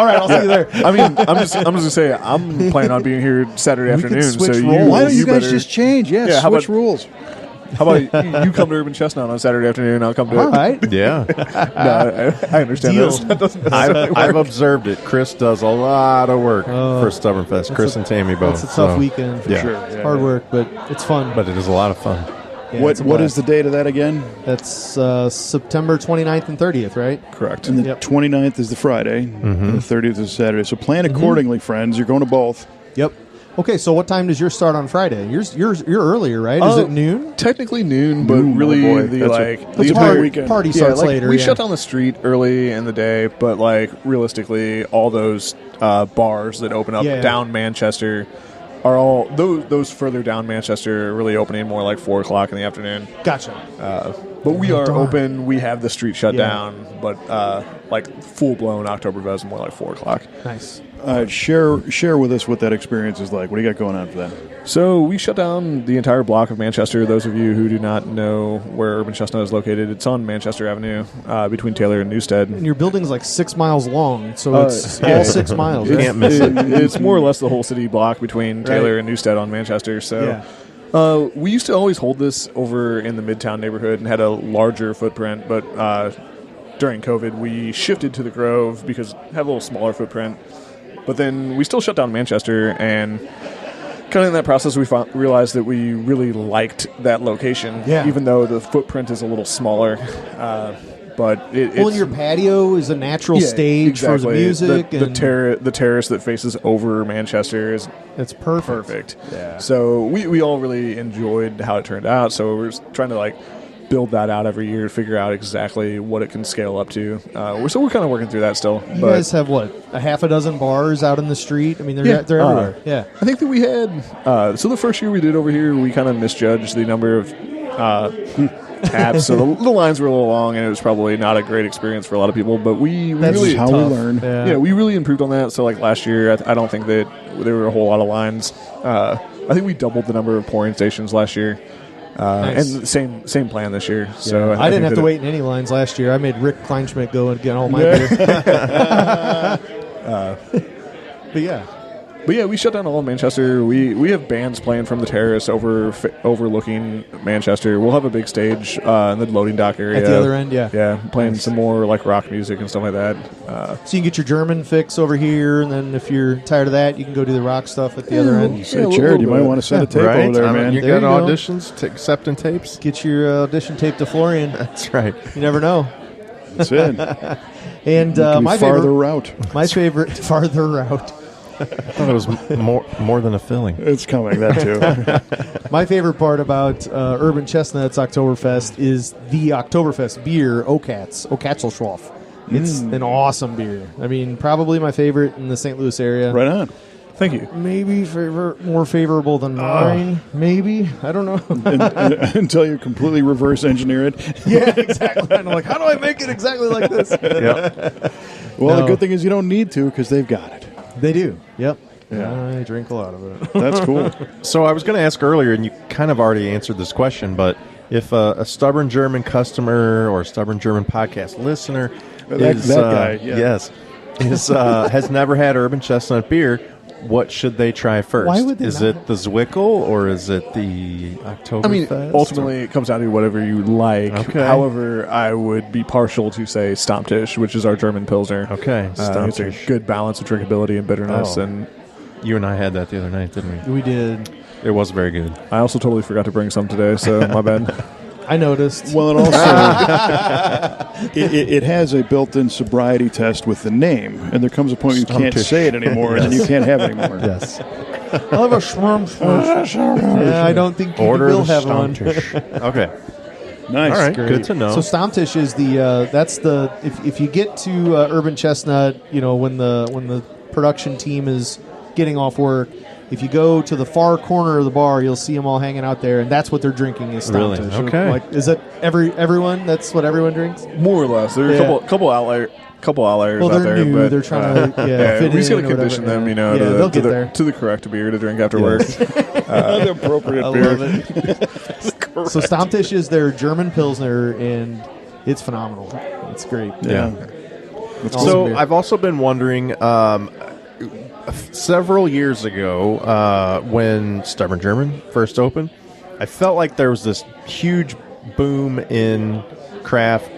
[SPEAKER 2] right, I'll see you there.
[SPEAKER 4] I mean, I'm just gonna say I'm planning on being here Saturday
[SPEAKER 2] We could
[SPEAKER 4] afternoon.
[SPEAKER 2] switch
[SPEAKER 4] So
[SPEAKER 2] roles.
[SPEAKER 1] Why don't you guys
[SPEAKER 4] better-
[SPEAKER 1] just change? Yeah,
[SPEAKER 4] Yeah, how
[SPEAKER 1] switch
[SPEAKER 4] about-
[SPEAKER 1] rules.
[SPEAKER 4] How about you come to Urban Chestnut on Saturday afternoon? I'll come to
[SPEAKER 2] All
[SPEAKER 4] it.
[SPEAKER 2] right.
[SPEAKER 3] Yeah.
[SPEAKER 4] No, I understand
[SPEAKER 2] Deal.
[SPEAKER 4] this. That doesn't
[SPEAKER 3] I've observed it. Chris does a lot of work for Stubbornfest. Chris and Tammy both.
[SPEAKER 2] It's a tough
[SPEAKER 3] so-
[SPEAKER 2] weekend for
[SPEAKER 3] Yeah.
[SPEAKER 2] sure. It's hard work, but it's fun.
[SPEAKER 3] But it is a lot of fun.
[SPEAKER 2] Yeah,
[SPEAKER 1] What
[SPEAKER 2] it's a
[SPEAKER 1] What
[SPEAKER 2] blast.
[SPEAKER 1] is the date of that again?
[SPEAKER 2] That's September 29th and 30th, right?
[SPEAKER 4] Correct.
[SPEAKER 1] And the
[SPEAKER 2] Yep.
[SPEAKER 1] 29th is the Friday, and the 30th is Saturday. So plan accordingly, friends. You're going to both.
[SPEAKER 2] Yep. Okay, so what time does yours start on Friday? You're earlier, right? Is it noon?
[SPEAKER 4] Technically noon, but
[SPEAKER 1] Noon,
[SPEAKER 4] really
[SPEAKER 1] oh boy.
[SPEAKER 4] the
[SPEAKER 1] That's
[SPEAKER 4] like
[SPEAKER 1] that's
[SPEAKER 4] the
[SPEAKER 1] a hard
[SPEAKER 4] entire
[SPEAKER 1] weekend.
[SPEAKER 2] Party starts later.
[SPEAKER 4] We
[SPEAKER 2] yeah.
[SPEAKER 4] shut down the street early in the day, but like realistically, all those bars that open up
[SPEAKER 2] Yeah.
[SPEAKER 4] down Manchester are all those further down Manchester are really opening more like 4:00 in the afternoon.
[SPEAKER 2] Gotcha.
[SPEAKER 4] But we are
[SPEAKER 2] Darn.
[SPEAKER 4] open. We have the street shut
[SPEAKER 2] Yeah.
[SPEAKER 4] down, but like full blown Oktoberfest more like 4:00.
[SPEAKER 2] Nice.
[SPEAKER 1] Share with us what that experience is like. What do you got going on for that?
[SPEAKER 4] So we shut down the entire block of Manchester. Those of you who do not know where Urban Chestnut is located, it's on Manchester Avenue between Taylor and Newstead.
[SPEAKER 2] And your building's like 6 miles long, so it's
[SPEAKER 4] yeah.
[SPEAKER 2] all 6 miles.
[SPEAKER 3] You
[SPEAKER 2] right?
[SPEAKER 3] can't miss it.
[SPEAKER 4] It's more or less the whole city block between Taylor and Newstead on Manchester. So we used to always hold this over in the Midtown neighborhood and had a larger footprint, but during COVID we shifted to the Grove because it had a little smaller footprint. But then we still shut down Manchester, and kind of in that process we realized that we really liked that location, even though the footprint is a little smaller. But it's
[SPEAKER 2] Well, and your patio is a natural stage for the music.
[SPEAKER 4] The
[SPEAKER 2] and
[SPEAKER 4] terrace that faces over Manchester is
[SPEAKER 2] it's perfect.
[SPEAKER 4] perfect.
[SPEAKER 2] Yeah.
[SPEAKER 4] So we all really enjoyed how it turned out. So we're trying to like build that out every year to figure out exactly what it can scale up to. We're kind of working through that still.
[SPEAKER 2] You guys have, what, a half a dozen bars out in the street? I mean, they're everywhere. Yeah.
[SPEAKER 4] I think that we had, so the first year we did over here, we kind of misjudged the number of taps. So the lines were a little long, and it was probably not a great experience for a lot of people. But
[SPEAKER 1] That's
[SPEAKER 4] really
[SPEAKER 1] how we learn.
[SPEAKER 4] Yeah, we really improved on that. So like last year, I don't think that there were a whole lot of lines. I think we doubled the number of pouring stations last year.
[SPEAKER 2] Nice.
[SPEAKER 4] And same plan this year. So
[SPEAKER 2] I didn't have to wait in any lines last year. I made Rick Kleinschmidt go and get all my beer.
[SPEAKER 4] But yeah, we shut down all of Manchester. We have bands playing from the terrace overlooking Manchester. We'll have a big stage in the loading dock area.
[SPEAKER 2] At the other end, yeah.
[SPEAKER 4] Yeah, playing some more like rock music and stuff like that.
[SPEAKER 2] So you can get your German fix over here, and then if you're tired of that, you can go do the rock stuff at the other end.
[SPEAKER 1] Say, Jared, you might want to set a tape over there, man.
[SPEAKER 3] You
[SPEAKER 2] There
[SPEAKER 3] got
[SPEAKER 2] you go.
[SPEAKER 3] auditions, accepting tapes?
[SPEAKER 2] Get your audition tape to Florian.
[SPEAKER 3] That's right.
[SPEAKER 2] You never know.
[SPEAKER 1] That's it.
[SPEAKER 2] And
[SPEAKER 1] My farther route.
[SPEAKER 2] My favorite farther route.
[SPEAKER 3] I thought it was more than a filling.
[SPEAKER 1] It's coming, that too.
[SPEAKER 2] My favorite part about Urban Chestnut's Oktoberfest is the Oktoberfest beer, Okatzelschwaf. It's an awesome beer. I mean, probably my favorite in the St. Louis area.
[SPEAKER 1] Right on.
[SPEAKER 4] Thank you.
[SPEAKER 2] Maybe more favorable than mine. Maybe. I don't know.
[SPEAKER 1] Until you completely reverse engineer it.
[SPEAKER 2] Yeah, exactly. And I'm like, how do I make it exactly like this?
[SPEAKER 3] Yep.
[SPEAKER 1] Well,
[SPEAKER 2] No.
[SPEAKER 1] the good thing is you don't need to because they've got it.
[SPEAKER 2] They do. Yep.
[SPEAKER 1] Yeah.
[SPEAKER 2] I drink a lot of it.
[SPEAKER 1] That's cool.
[SPEAKER 3] So I was going to ask earlier, and you kind of already answered this question, but if a stubborn German customer or a stubborn German podcast listener
[SPEAKER 1] That guy, yeah.
[SPEAKER 3] yes, has never had Urban Chestnut beer, what should they try first?
[SPEAKER 2] Why would they
[SPEAKER 3] Is
[SPEAKER 2] not?
[SPEAKER 3] it the Zwickel or is it the Oktoberfest?
[SPEAKER 4] I mean, ultimately, it comes down to whatever you like.
[SPEAKER 3] Okay.
[SPEAKER 4] However, I would be partial to, say, Stammtisch, which is our German Pilsner.
[SPEAKER 3] Okay,
[SPEAKER 4] It's a
[SPEAKER 3] Stammtisch.
[SPEAKER 4] good balance of drinkability and bitterness.
[SPEAKER 3] Oh.
[SPEAKER 4] And
[SPEAKER 3] You and I had that the other night, didn't we?
[SPEAKER 2] We did.
[SPEAKER 3] It was very good.
[SPEAKER 4] I also totally forgot to bring some today, so my bad.
[SPEAKER 2] I noticed.
[SPEAKER 1] Well, and also, it has a built-in sobriety test with the name, and there comes a point where you can't
[SPEAKER 3] Stammtisch.
[SPEAKER 1] say it anymore, and then you can't have it anymore.
[SPEAKER 3] Yes.
[SPEAKER 2] I'll have a schwarm. Yeah, I don't think you
[SPEAKER 3] Order
[SPEAKER 2] will
[SPEAKER 3] the
[SPEAKER 2] have one.
[SPEAKER 3] Stammtisch. Okay.
[SPEAKER 1] Nice.
[SPEAKER 3] All right.
[SPEAKER 2] Great.
[SPEAKER 3] Good to know.
[SPEAKER 2] So Stammtisch is that's the if you get to Urban Chestnut, when the production team is getting off work, if you go to the far corner of the bar, you'll see them all hanging out there, and that's what they're drinking is
[SPEAKER 3] Really?
[SPEAKER 2] Stammtisch.
[SPEAKER 3] Okay.
[SPEAKER 2] Like, is that everyone? That's what everyone drinks.
[SPEAKER 4] More or less. There are
[SPEAKER 2] Yeah.
[SPEAKER 4] a couple outliers
[SPEAKER 2] Well,
[SPEAKER 4] out
[SPEAKER 2] they're
[SPEAKER 4] there.
[SPEAKER 2] new.
[SPEAKER 4] But,
[SPEAKER 2] They're trying to fit
[SPEAKER 4] we just
[SPEAKER 2] in
[SPEAKER 4] got to
[SPEAKER 2] or
[SPEAKER 4] condition
[SPEAKER 2] whatever.
[SPEAKER 4] them,
[SPEAKER 2] Yeah, they'll get there.
[SPEAKER 4] to the correct beer to drink after work.
[SPEAKER 1] The appropriate
[SPEAKER 2] I
[SPEAKER 1] beer.
[SPEAKER 2] love it. So Stammtisch is their German Pilsner, and it's phenomenal. It's great.
[SPEAKER 3] yeah.
[SPEAKER 2] Awesome
[SPEAKER 3] So
[SPEAKER 2] beer.
[SPEAKER 3] I've also been wondering, several years ago, when Stubborn German first opened, I felt like there was this huge boom in craft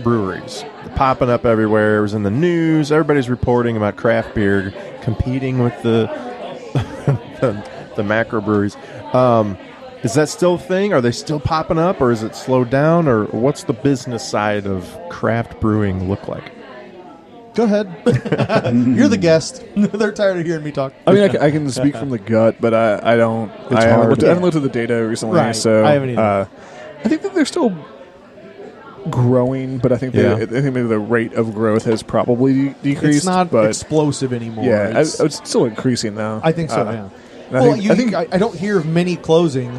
[SPEAKER 3] breweries popping up everywhere. It was in the news. Everybody's reporting about craft beer competing with the the macro breweries. Is that still a thing? Are they still popping up, or is it slowed down, or what's the business side of craft brewing look like?
[SPEAKER 2] Go ahead. You're the guest. They're tired of hearing me talk.
[SPEAKER 4] I mean, I can speak from the gut, but I don't. I
[SPEAKER 1] hard.
[SPEAKER 4] haven't looked at the data recently,
[SPEAKER 2] Right.
[SPEAKER 4] so
[SPEAKER 2] I haven't either.
[SPEAKER 4] I think that they're still growing, but I think maybe the rate of growth has probably decreased.
[SPEAKER 2] It's not
[SPEAKER 4] but
[SPEAKER 2] explosive anymore.
[SPEAKER 4] yeah,
[SPEAKER 2] It's-
[SPEAKER 4] it's still increasing though.
[SPEAKER 2] I think so, yeah.
[SPEAKER 4] and
[SPEAKER 2] Well, I don't hear of many closing.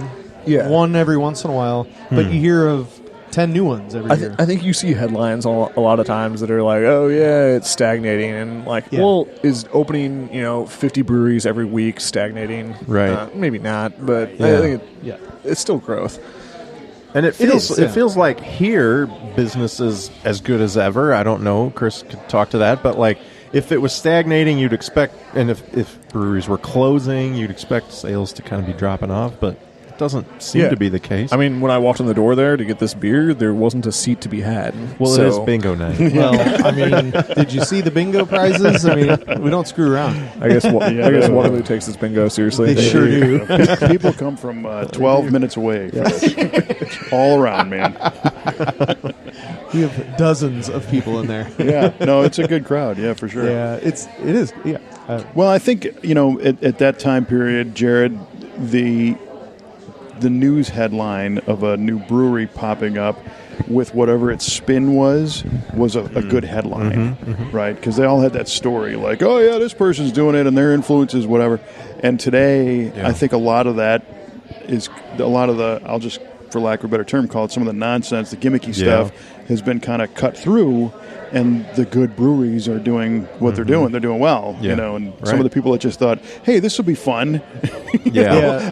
[SPEAKER 4] Yeah.
[SPEAKER 2] One every once in a while, but you hear of 10 new ones every year.
[SPEAKER 4] I think you see headlines a lot of times that are like, "Oh yeah, it's stagnating," and like,
[SPEAKER 2] Yeah.
[SPEAKER 4] well, is opening 50 breweries every week stagnating?
[SPEAKER 3] Right.
[SPEAKER 4] Maybe not, but I
[SPEAKER 3] Yeah.
[SPEAKER 4] think
[SPEAKER 2] Yeah.
[SPEAKER 4] it's still growth.
[SPEAKER 3] And it feels
[SPEAKER 2] is, yeah.
[SPEAKER 3] it feels like here business is as good as ever. I don't know. Chris could talk to that, but like if it was stagnating, you'd expect, and if breweries were closing, you'd expect sales to kind of be dropping off. But it doesn't seem
[SPEAKER 4] Yeah.
[SPEAKER 3] to be the case.
[SPEAKER 4] I mean, when I walked in the door there to get this beer, there wasn't a seat to be had.
[SPEAKER 3] well,
[SPEAKER 4] so,
[SPEAKER 3] it is bingo night.
[SPEAKER 2] Well, I mean, did you see the bingo prizes? I mean, we don't screw around.
[SPEAKER 4] I guess Waterloo takes this bingo seriously.
[SPEAKER 2] They sure do.
[SPEAKER 1] People come from 12 minutes away for this. All around, man.
[SPEAKER 2] We have dozens of people in there.
[SPEAKER 1] Yeah. No, it's a good crowd. Yeah, for sure.
[SPEAKER 2] Yeah, it is. Yeah.
[SPEAKER 1] Well, I think, at that time period, Jared, the news headline of a new brewery popping up with whatever its spin was a good headline, right? Because they all had that story like, oh yeah, this person's doing it and their influence is whatever. And today, I think a lot of that is I'll just, for lack of a better term, call it some of the nonsense, the gimmicky stuff has been kind of cut through. And the good breweries are doing what they're doing. They're doing well, and some of the people that just thought, hey, this will be fun.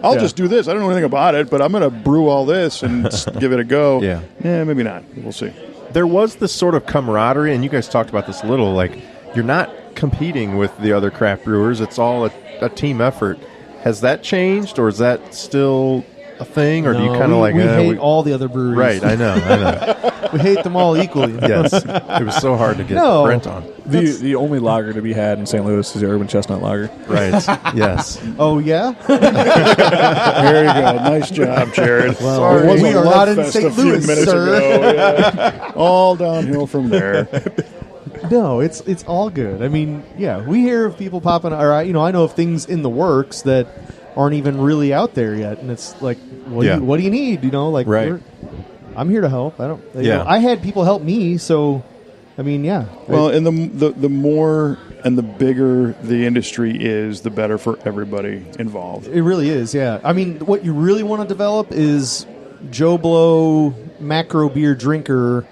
[SPEAKER 1] I'll just do this. I don't know anything about it, but I'm going to brew all this and give it a go. Maybe not. We'll see.
[SPEAKER 3] There was this sort of camaraderie, and you guys talked about this a little, like you're not competing with the other craft brewers. It's all a team effort. Has that changed, or is that still a thing, or do you kind of like...
[SPEAKER 2] We hate all the other breweries.
[SPEAKER 3] Right, I know.
[SPEAKER 2] We hate them all equally.
[SPEAKER 3] Yes. It was so hard to get Brent on.
[SPEAKER 4] The only lager to be had in St. Louis is the Urban Chestnut lager.
[SPEAKER 3] Right. Yes.
[SPEAKER 2] Oh, yeah?
[SPEAKER 1] There you go. Nice job, Jared.
[SPEAKER 2] Well, we are not in St. Louis, sir.
[SPEAKER 1] All downhill from there.
[SPEAKER 2] No, it's all good. I mean, we hear of people popping, or I know of things in the works that aren't even really out there yet, and it's like, what do you need?
[SPEAKER 3] Right.
[SPEAKER 2] I'm here to help. I had people help me, so I mean,
[SPEAKER 1] Well, and the more and the bigger the industry is, the better for everybody involved.
[SPEAKER 2] It really is. Yeah. I mean, what you really want to develop is Joe Blow macro beer drinker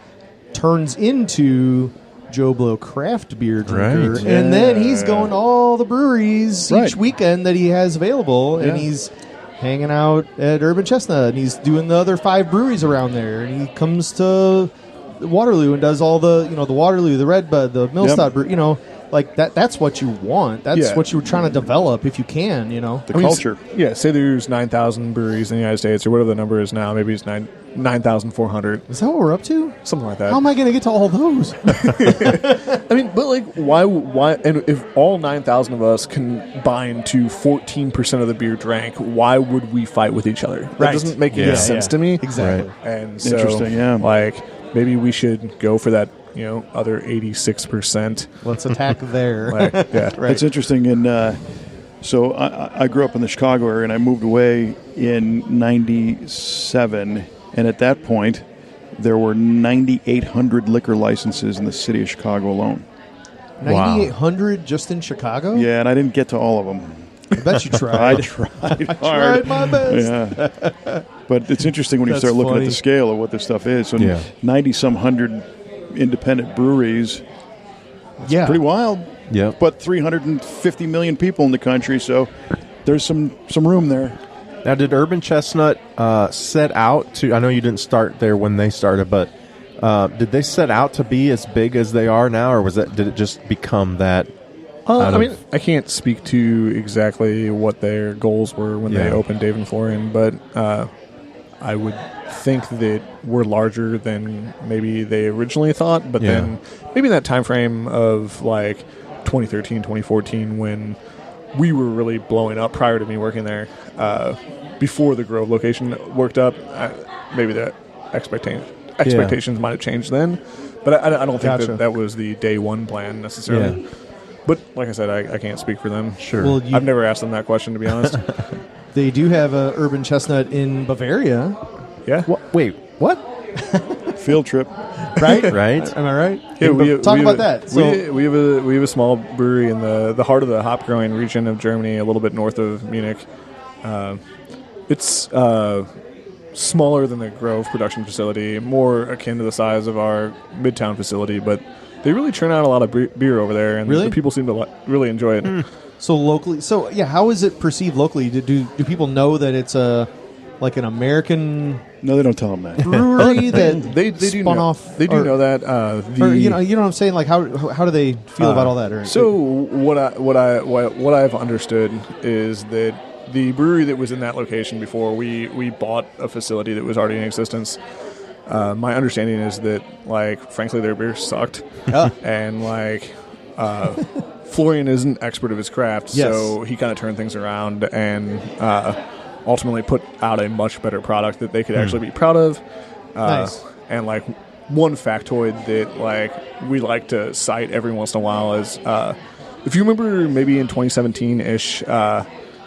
[SPEAKER 2] turns into Joe Blow craft beer drinker,
[SPEAKER 3] right.
[SPEAKER 2] And then he's going to all the breweries each weekend that he has available, and he's hanging out at Urban Chestnut, and he's doing the other 5 breweries around there, and he comes to Waterloo and does all the the Waterloo, the Redbud, the Millstadt brewery, like that's what you want. That's what you're trying to develop if you can,
[SPEAKER 1] The culture.
[SPEAKER 4] Say there's 9,000 breweries in the United States, or whatever the number is now. Maybe it's 9,400.
[SPEAKER 2] Is that what we're up to?
[SPEAKER 4] Something like that.
[SPEAKER 2] How am I going to get to all those?
[SPEAKER 4] I mean, but like, why? And if all 9,000 of us combine to 14% of the beer drank, why would we fight with each other? That doesn't make any sense to me.
[SPEAKER 2] Exactly.
[SPEAKER 3] Right.
[SPEAKER 4] And so,
[SPEAKER 1] interesting.
[SPEAKER 4] Like, maybe we should go for that. Other 86%.
[SPEAKER 2] Let's attack there.
[SPEAKER 4] Right.
[SPEAKER 1] It's interesting. And so I grew up in the Chicago area, and I moved away in 97. And at that point, there were 9,800 liquor licenses in the city of Chicago alone.
[SPEAKER 2] 9,800 just in Chicago?
[SPEAKER 1] Yeah, and I didn't get to all of them.
[SPEAKER 2] I bet you tried.
[SPEAKER 1] I tried hard.
[SPEAKER 2] Tried my best.
[SPEAKER 1] Yeah. But it's interesting when you start looking at the scale of what this stuff is. So 90-some hundred independent breweries. It's pretty wild.
[SPEAKER 3] Yeah.
[SPEAKER 1] But 350 million people in the country, so there's some room there.
[SPEAKER 3] Now, did Urban Chestnut set out to... I know you didn't start there when they started, but did they set out to be as big as they are now, or did it just become that?
[SPEAKER 4] I can't speak to exactly what their goals were when they opened Dave and Florian, but I would think that we're larger than maybe they originally thought, but then maybe in that time frame of like 2013, 2014, when we were really blowing up prior to me working there, before the Grove location worked up, maybe the expectations might have changed then, but I don't think that was the day one plan necessarily. But like I said, I can't speak for them.
[SPEAKER 3] Sure.
[SPEAKER 2] Well,
[SPEAKER 4] I've never asked them that question, to be honest.
[SPEAKER 2] They do have a Urban Chestnut in Bavaria.
[SPEAKER 4] Yeah.
[SPEAKER 3] Wait, what?
[SPEAKER 1] Field trip.
[SPEAKER 2] Right?
[SPEAKER 3] Right.
[SPEAKER 2] Am I right?
[SPEAKER 4] Yeah,
[SPEAKER 2] Talk about that. So,
[SPEAKER 4] we have a small brewery in the heart of the hop growing region of Germany, a little bit north of Munich. It's smaller than the Grove production facility, more akin to the size of our Midtown facility, but they really churn out a lot of beer over there, and the people seem to really enjoy it.
[SPEAKER 2] So locally, how is it perceived locally? Do people know that it's like an American?
[SPEAKER 1] No, they don't tell them that.
[SPEAKER 2] Brewery that
[SPEAKER 4] they do
[SPEAKER 2] spun
[SPEAKER 4] know,
[SPEAKER 2] off.
[SPEAKER 4] They do know that.
[SPEAKER 2] You know what I'm saying? Like how do they feel about all that?
[SPEAKER 4] So what I've understood is that the brewery that was in that location before we bought a facility that was already in existence. My understanding is that, like, frankly, their beer sucked, and like Florian is an expert of his craft, so he kind of turned things around and ultimately put out a much better product that they could actually be proud of.
[SPEAKER 2] Nice.
[SPEAKER 4] And like one factoid that like we like to cite every once in a while is if you remember maybe in 2017-ish,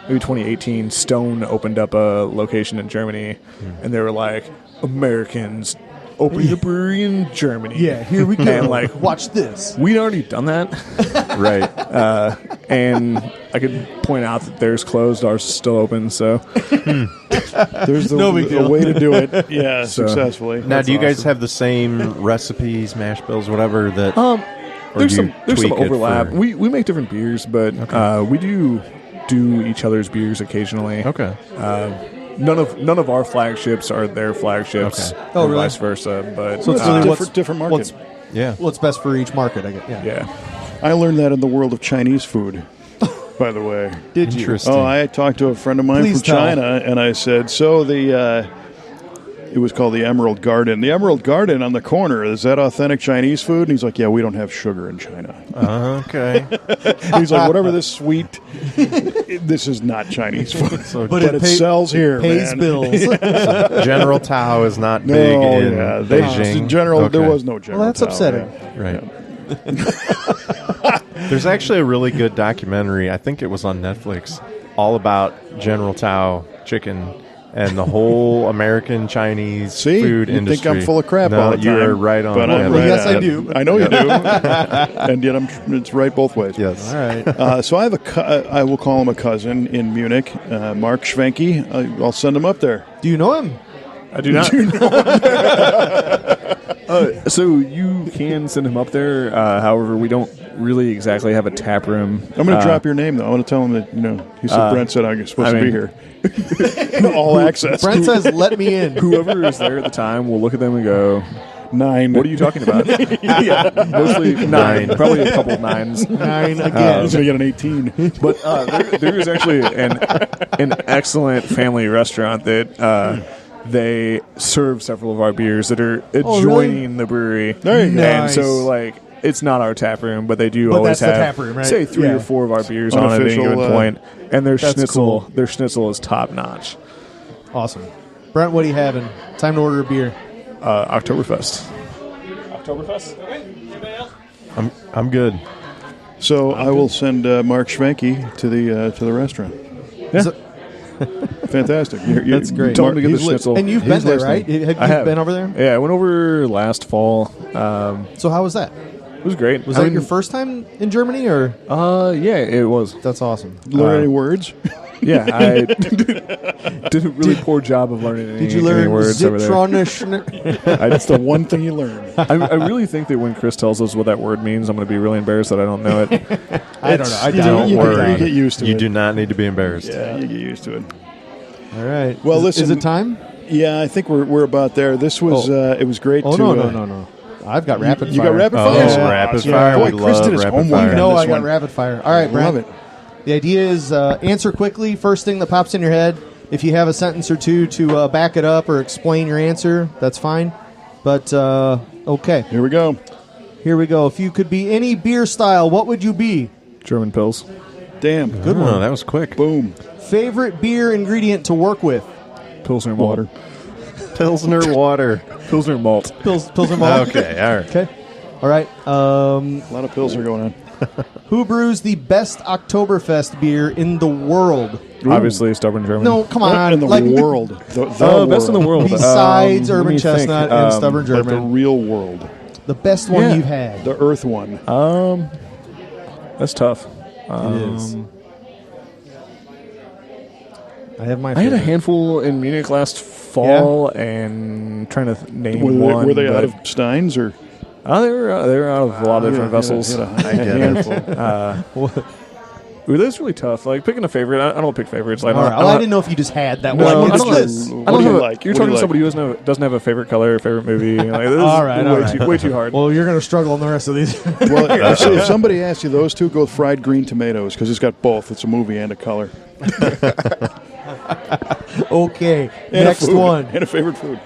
[SPEAKER 4] maybe 2018, Stone opened up a location in Germany, and they were like, Americans opening a brewery in Germany.
[SPEAKER 2] Yeah, here we go.
[SPEAKER 4] And like,
[SPEAKER 2] watch this.
[SPEAKER 4] we'd already done that.
[SPEAKER 3] Right.
[SPEAKER 4] And I could point out that theirs closed, ours is still open, so
[SPEAKER 1] There's
[SPEAKER 2] No big
[SPEAKER 1] the
[SPEAKER 2] deal.
[SPEAKER 1] way to do it. Yeah,
[SPEAKER 4] So-
[SPEAKER 1] successfully.
[SPEAKER 3] Now, do you guys
[SPEAKER 4] awesome.
[SPEAKER 3] have the same recipes, mash bills, whatever that?
[SPEAKER 4] there's
[SPEAKER 3] do you
[SPEAKER 4] some
[SPEAKER 3] tweak it
[SPEAKER 4] overlap.
[SPEAKER 3] for-
[SPEAKER 4] We make different beers, but we do each other's beers occasionally.
[SPEAKER 3] Okay.
[SPEAKER 4] None of our flagships are their flagships,
[SPEAKER 3] Okay.
[SPEAKER 2] Oh,
[SPEAKER 4] or
[SPEAKER 2] really?
[SPEAKER 4] vice versa. But
[SPEAKER 2] So it's
[SPEAKER 1] It's a
[SPEAKER 2] really
[SPEAKER 1] different market.
[SPEAKER 2] What's,
[SPEAKER 3] Yeah.
[SPEAKER 2] what's best for each market, I guess. Yeah.
[SPEAKER 4] yeah,
[SPEAKER 1] I learned that in the world of Chinese food, by the way.
[SPEAKER 2] Did you?
[SPEAKER 3] Interesting.
[SPEAKER 1] Oh, I talked to a friend of mine
[SPEAKER 2] Please
[SPEAKER 1] from
[SPEAKER 2] tell.
[SPEAKER 1] China, and I said, so it was called the Emerald Garden. The Emerald Garden on the corner, is that authentic Chinese food? And he's like, yeah, we don't have sugar in China.
[SPEAKER 3] Okay.
[SPEAKER 1] He's like, whatever this sweet, this is not Chinese food. But it
[SPEAKER 2] pay-
[SPEAKER 1] sells here,
[SPEAKER 2] Pays
[SPEAKER 1] man.
[SPEAKER 2] bills.
[SPEAKER 3] General Tao is not
[SPEAKER 1] No,
[SPEAKER 3] big in
[SPEAKER 1] yeah.
[SPEAKER 3] Beijing.
[SPEAKER 1] In general, there
[SPEAKER 3] Okay.
[SPEAKER 1] was no general
[SPEAKER 2] Well, that's
[SPEAKER 1] Tao,
[SPEAKER 2] upsetting.
[SPEAKER 1] yeah.
[SPEAKER 3] Right. There's actually a really good documentary, I think it was on Netflix, all about General Tao chicken and the whole American Chinese
[SPEAKER 1] See?
[SPEAKER 3] food
[SPEAKER 1] You
[SPEAKER 3] industry.
[SPEAKER 1] think I'm full of crap
[SPEAKER 3] no,
[SPEAKER 1] all the time.
[SPEAKER 3] you're right on.
[SPEAKER 1] But I'm
[SPEAKER 3] yeah,
[SPEAKER 1] right
[SPEAKER 2] yes,
[SPEAKER 1] on
[SPEAKER 2] I
[SPEAKER 1] it.
[SPEAKER 2] do.
[SPEAKER 1] I know you do. And yet it's right both ways.
[SPEAKER 3] Yes.
[SPEAKER 2] All right.
[SPEAKER 1] So I have I will call him a cousin in Munich, Mark Schwenke. I'll send him up there.
[SPEAKER 2] Do you know him?
[SPEAKER 4] I do not. So you can send him up there. However, we don't really exactly have a tap room.
[SPEAKER 1] I'm going to drop your name, though. I want to tell him that, he said Brent said I'm supposed
[SPEAKER 4] I
[SPEAKER 1] to be
[SPEAKER 4] mean-
[SPEAKER 1] here. All access.
[SPEAKER 2] Brent says, "Let me in."
[SPEAKER 4] Whoever is there at the time will look at them and go,
[SPEAKER 1] 9.
[SPEAKER 4] "What are you talking about?" Yeah, mostly 9, probably a couple 9s.
[SPEAKER 2] 9 again.
[SPEAKER 1] He's going to get an 18.
[SPEAKER 4] But there is actually an excellent family restaurant that they serve several of our beers that are adjoining the brewery.
[SPEAKER 1] There you go.
[SPEAKER 4] And
[SPEAKER 2] Nice.
[SPEAKER 4] so, like, it's not our tap room, but they do
[SPEAKER 2] But
[SPEAKER 4] always
[SPEAKER 2] that's the
[SPEAKER 4] have,
[SPEAKER 2] tap room, right?
[SPEAKER 4] say, 3
[SPEAKER 2] Yeah.
[SPEAKER 4] or 4 of our beers on at any
[SPEAKER 1] Unofficial,
[SPEAKER 4] given point. And their
[SPEAKER 2] That's
[SPEAKER 4] schnitzel,
[SPEAKER 2] cool.
[SPEAKER 4] their schnitzel is top notch.
[SPEAKER 2] Awesome. Brent, what are you having? Time to order a beer.
[SPEAKER 4] Oktoberfest.
[SPEAKER 3] I'm good.
[SPEAKER 1] So I will send Mark Schwenke to the restaurant.
[SPEAKER 2] Is it-
[SPEAKER 1] Fantastic.
[SPEAKER 2] That's great.
[SPEAKER 4] Tell him to get the
[SPEAKER 1] he's li-
[SPEAKER 4] schnitzel.
[SPEAKER 2] and you've
[SPEAKER 1] He's
[SPEAKER 2] been there,
[SPEAKER 1] listening.
[SPEAKER 2] right?
[SPEAKER 4] I have
[SPEAKER 2] been over there?
[SPEAKER 4] Yeah, I went over last fall.
[SPEAKER 2] So how was that?
[SPEAKER 4] It was great.
[SPEAKER 2] Was that your first time in Germany, or?
[SPEAKER 4] Yeah, it was.
[SPEAKER 2] That's awesome.
[SPEAKER 1] Learn any words?
[SPEAKER 4] Yeah, I did a really poor job of learning any,
[SPEAKER 2] Did you
[SPEAKER 4] any
[SPEAKER 2] learn
[SPEAKER 4] words over there.
[SPEAKER 1] That's the one thing you learn.
[SPEAKER 4] I really think that when Chris tells us what that word means, I'm going to be really embarrassed that I don't know it.
[SPEAKER 2] I don't know. I
[SPEAKER 1] You
[SPEAKER 2] doubt
[SPEAKER 1] get-
[SPEAKER 2] it.
[SPEAKER 3] worry.
[SPEAKER 1] You get used to
[SPEAKER 3] You
[SPEAKER 1] it.
[SPEAKER 3] do not need to be embarrassed.
[SPEAKER 1] Yeah, you get used to it.
[SPEAKER 2] All right.
[SPEAKER 1] Well,
[SPEAKER 2] is,
[SPEAKER 1] listen-
[SPEAKER 2] Is it time?
[SPEAKER 1] Yeah, I think we're about there. This was it was great.
[SPEAKER 2] Oh,
[SPEAKER 1] to,
[SPEAKER 2] no. I've got rapid
[SPEAKER 1] You
[SPEAKER 2] fire.
[SPEAKER 1] got rapid
[SPEAKER 3] Oh,
[SPEAKER 1] fire.
[SPEAKER 3] rapid
[SPEAKER 1] Yeah.
[SPEAKER 3] fire.
[SPEAKER 1] Boy,
[SPEAKER 3] We
[SPEAKER 1] Chris
[SPEAKER 3] love
[SPEAKER 1] did his
[SPEAKER 3] rapid
[SPEAKER 1] homework.
[SPEAKER 3] fire.
[SPEAKER 1] on
[SPEAKER 2] No,
[SPEAKER 1] this
[SPEAKER 2] I got
[SPEAKER 1] one.
[SPEAKER 2] rapid fire. All right, Brent.
[SPEAKER 1] Love it.
[SPEAKER 2] The idea is answer quickly. First thing that pops in your head. If you have a sentence or two to back it up or explain your answer, that's fine. But, okay.
[SPEAKER 1] Here we go.
[SPEAKER 2] Here we go. If you could be any beer style, what would you be?
[SPEAKER 4] German pills.
[SPEAKER 1] Damn.
[SPEAKER 2] Good one.
[SPEAKER 3] Oh, that was quick.
[SPEAKER 1] Boom.
[SPEAKER 2] Favorite beer ingredient to work with?
[SPEAKER 4] Pilsner malt.
[SPEAKER 1] Water.
[SPEAKER 3] Pilsner water.
[SPEAKER 4] Pilsner malt.
[SPEAKER 2] Pilsner malt.
[SPEAKER 3] Okay, all right.
[SPEAKER 2] Okay. All right.
[SPEAKER 1] A lot of pills are going on.
[SPEAKER 2] Who brews the best Oktoberfest beer in the world?
[SPEAKER 4] Obviously, stubborn German.
[SPEAKER 2] No, come on.
[SPEAKER 1] in the
[SPEAKER 2] like,
[SPEAKER 1] world. The
[SPEAKER 4] best in the world.
[SPEAKER 2] Besides
[SPEAKER 4] Let
[SPEAKER 2] Urban
[SPEAKER 4] me think.
[SPEAKER 2] Chestnut and Stubborn
[SPEAKER 1] Like the
[SPEAKER 2] German,
[SPEAKER 1] real world.
[SPEAKER 2] the best one
[SPEAKER 4] Yeah.
[SPEAKER 2] you've had.
[SPEAKER 1] The Earth one.
[SPEAKER 4] That's tough.
[SPEAKER 2] It is. I have my
[SPEAKER 4] I had a
[SPEAKER 2] favorite.
[SPEAKER 4] handful in Munich last fall, and trying to name one.
[SPEAKER 1] Were they out
[SPEAKER 4] but-
[SPEAKER 1] of Steins or?
[SPEAKER 4] they were out of a lot of different vessels.
[SPEAKER 1] Hit a handful.
[SPEAKER 4] Ooh, that's really tough. Like picking a favorite, I don't pick favorites. Like,
[SPEAKER 2] All right.
[SPEAKER 4] I'm
[SPEAKER 2] Well, I
[SPEAKER 4] not-
[SPEAKER 2] didn't know if you just had that
[SPEAKER 4] No,
[SPEAKER 2] one.
[SPEAKER 4] I
[SPEAKER 2] What's
[SPEAKER 4] don't
[SPEAKER 2] this?
[SPEAKER 1] What
[SPEAKER 4] I don't
[SPEAKER 1] do you
[SPEAKER 4] have a-
[SPEAKER 1] like?
[SPEAKER 4] You're
[SPEAKER 1] What do
[SPEAKER 4] talking
[SPEAKER 1] you
[SPEAKER 4] to somebody
[SPEAKER 1] like?
[SPEAKER 4] who doesn't have a favorite color, favorite movie. Like, this
[SPEAKER 2] All right,
[SPEAKER 4] is way too hard.
[SPEAKER 2] Well, you're going to struggle on the rest of these.
[SPEAKER 1] Well, if somebody asks you those two, go with fried green tomatoes because it's got both. It's a movie and a color.
[SPEAKER 2] Okay.
[SPEAKER 1] And
[SPEAKER 2] Next
[SPEAKER 1] a food.
[SPEAKER 2] one.
[SPEAKER 1] And a favorite food.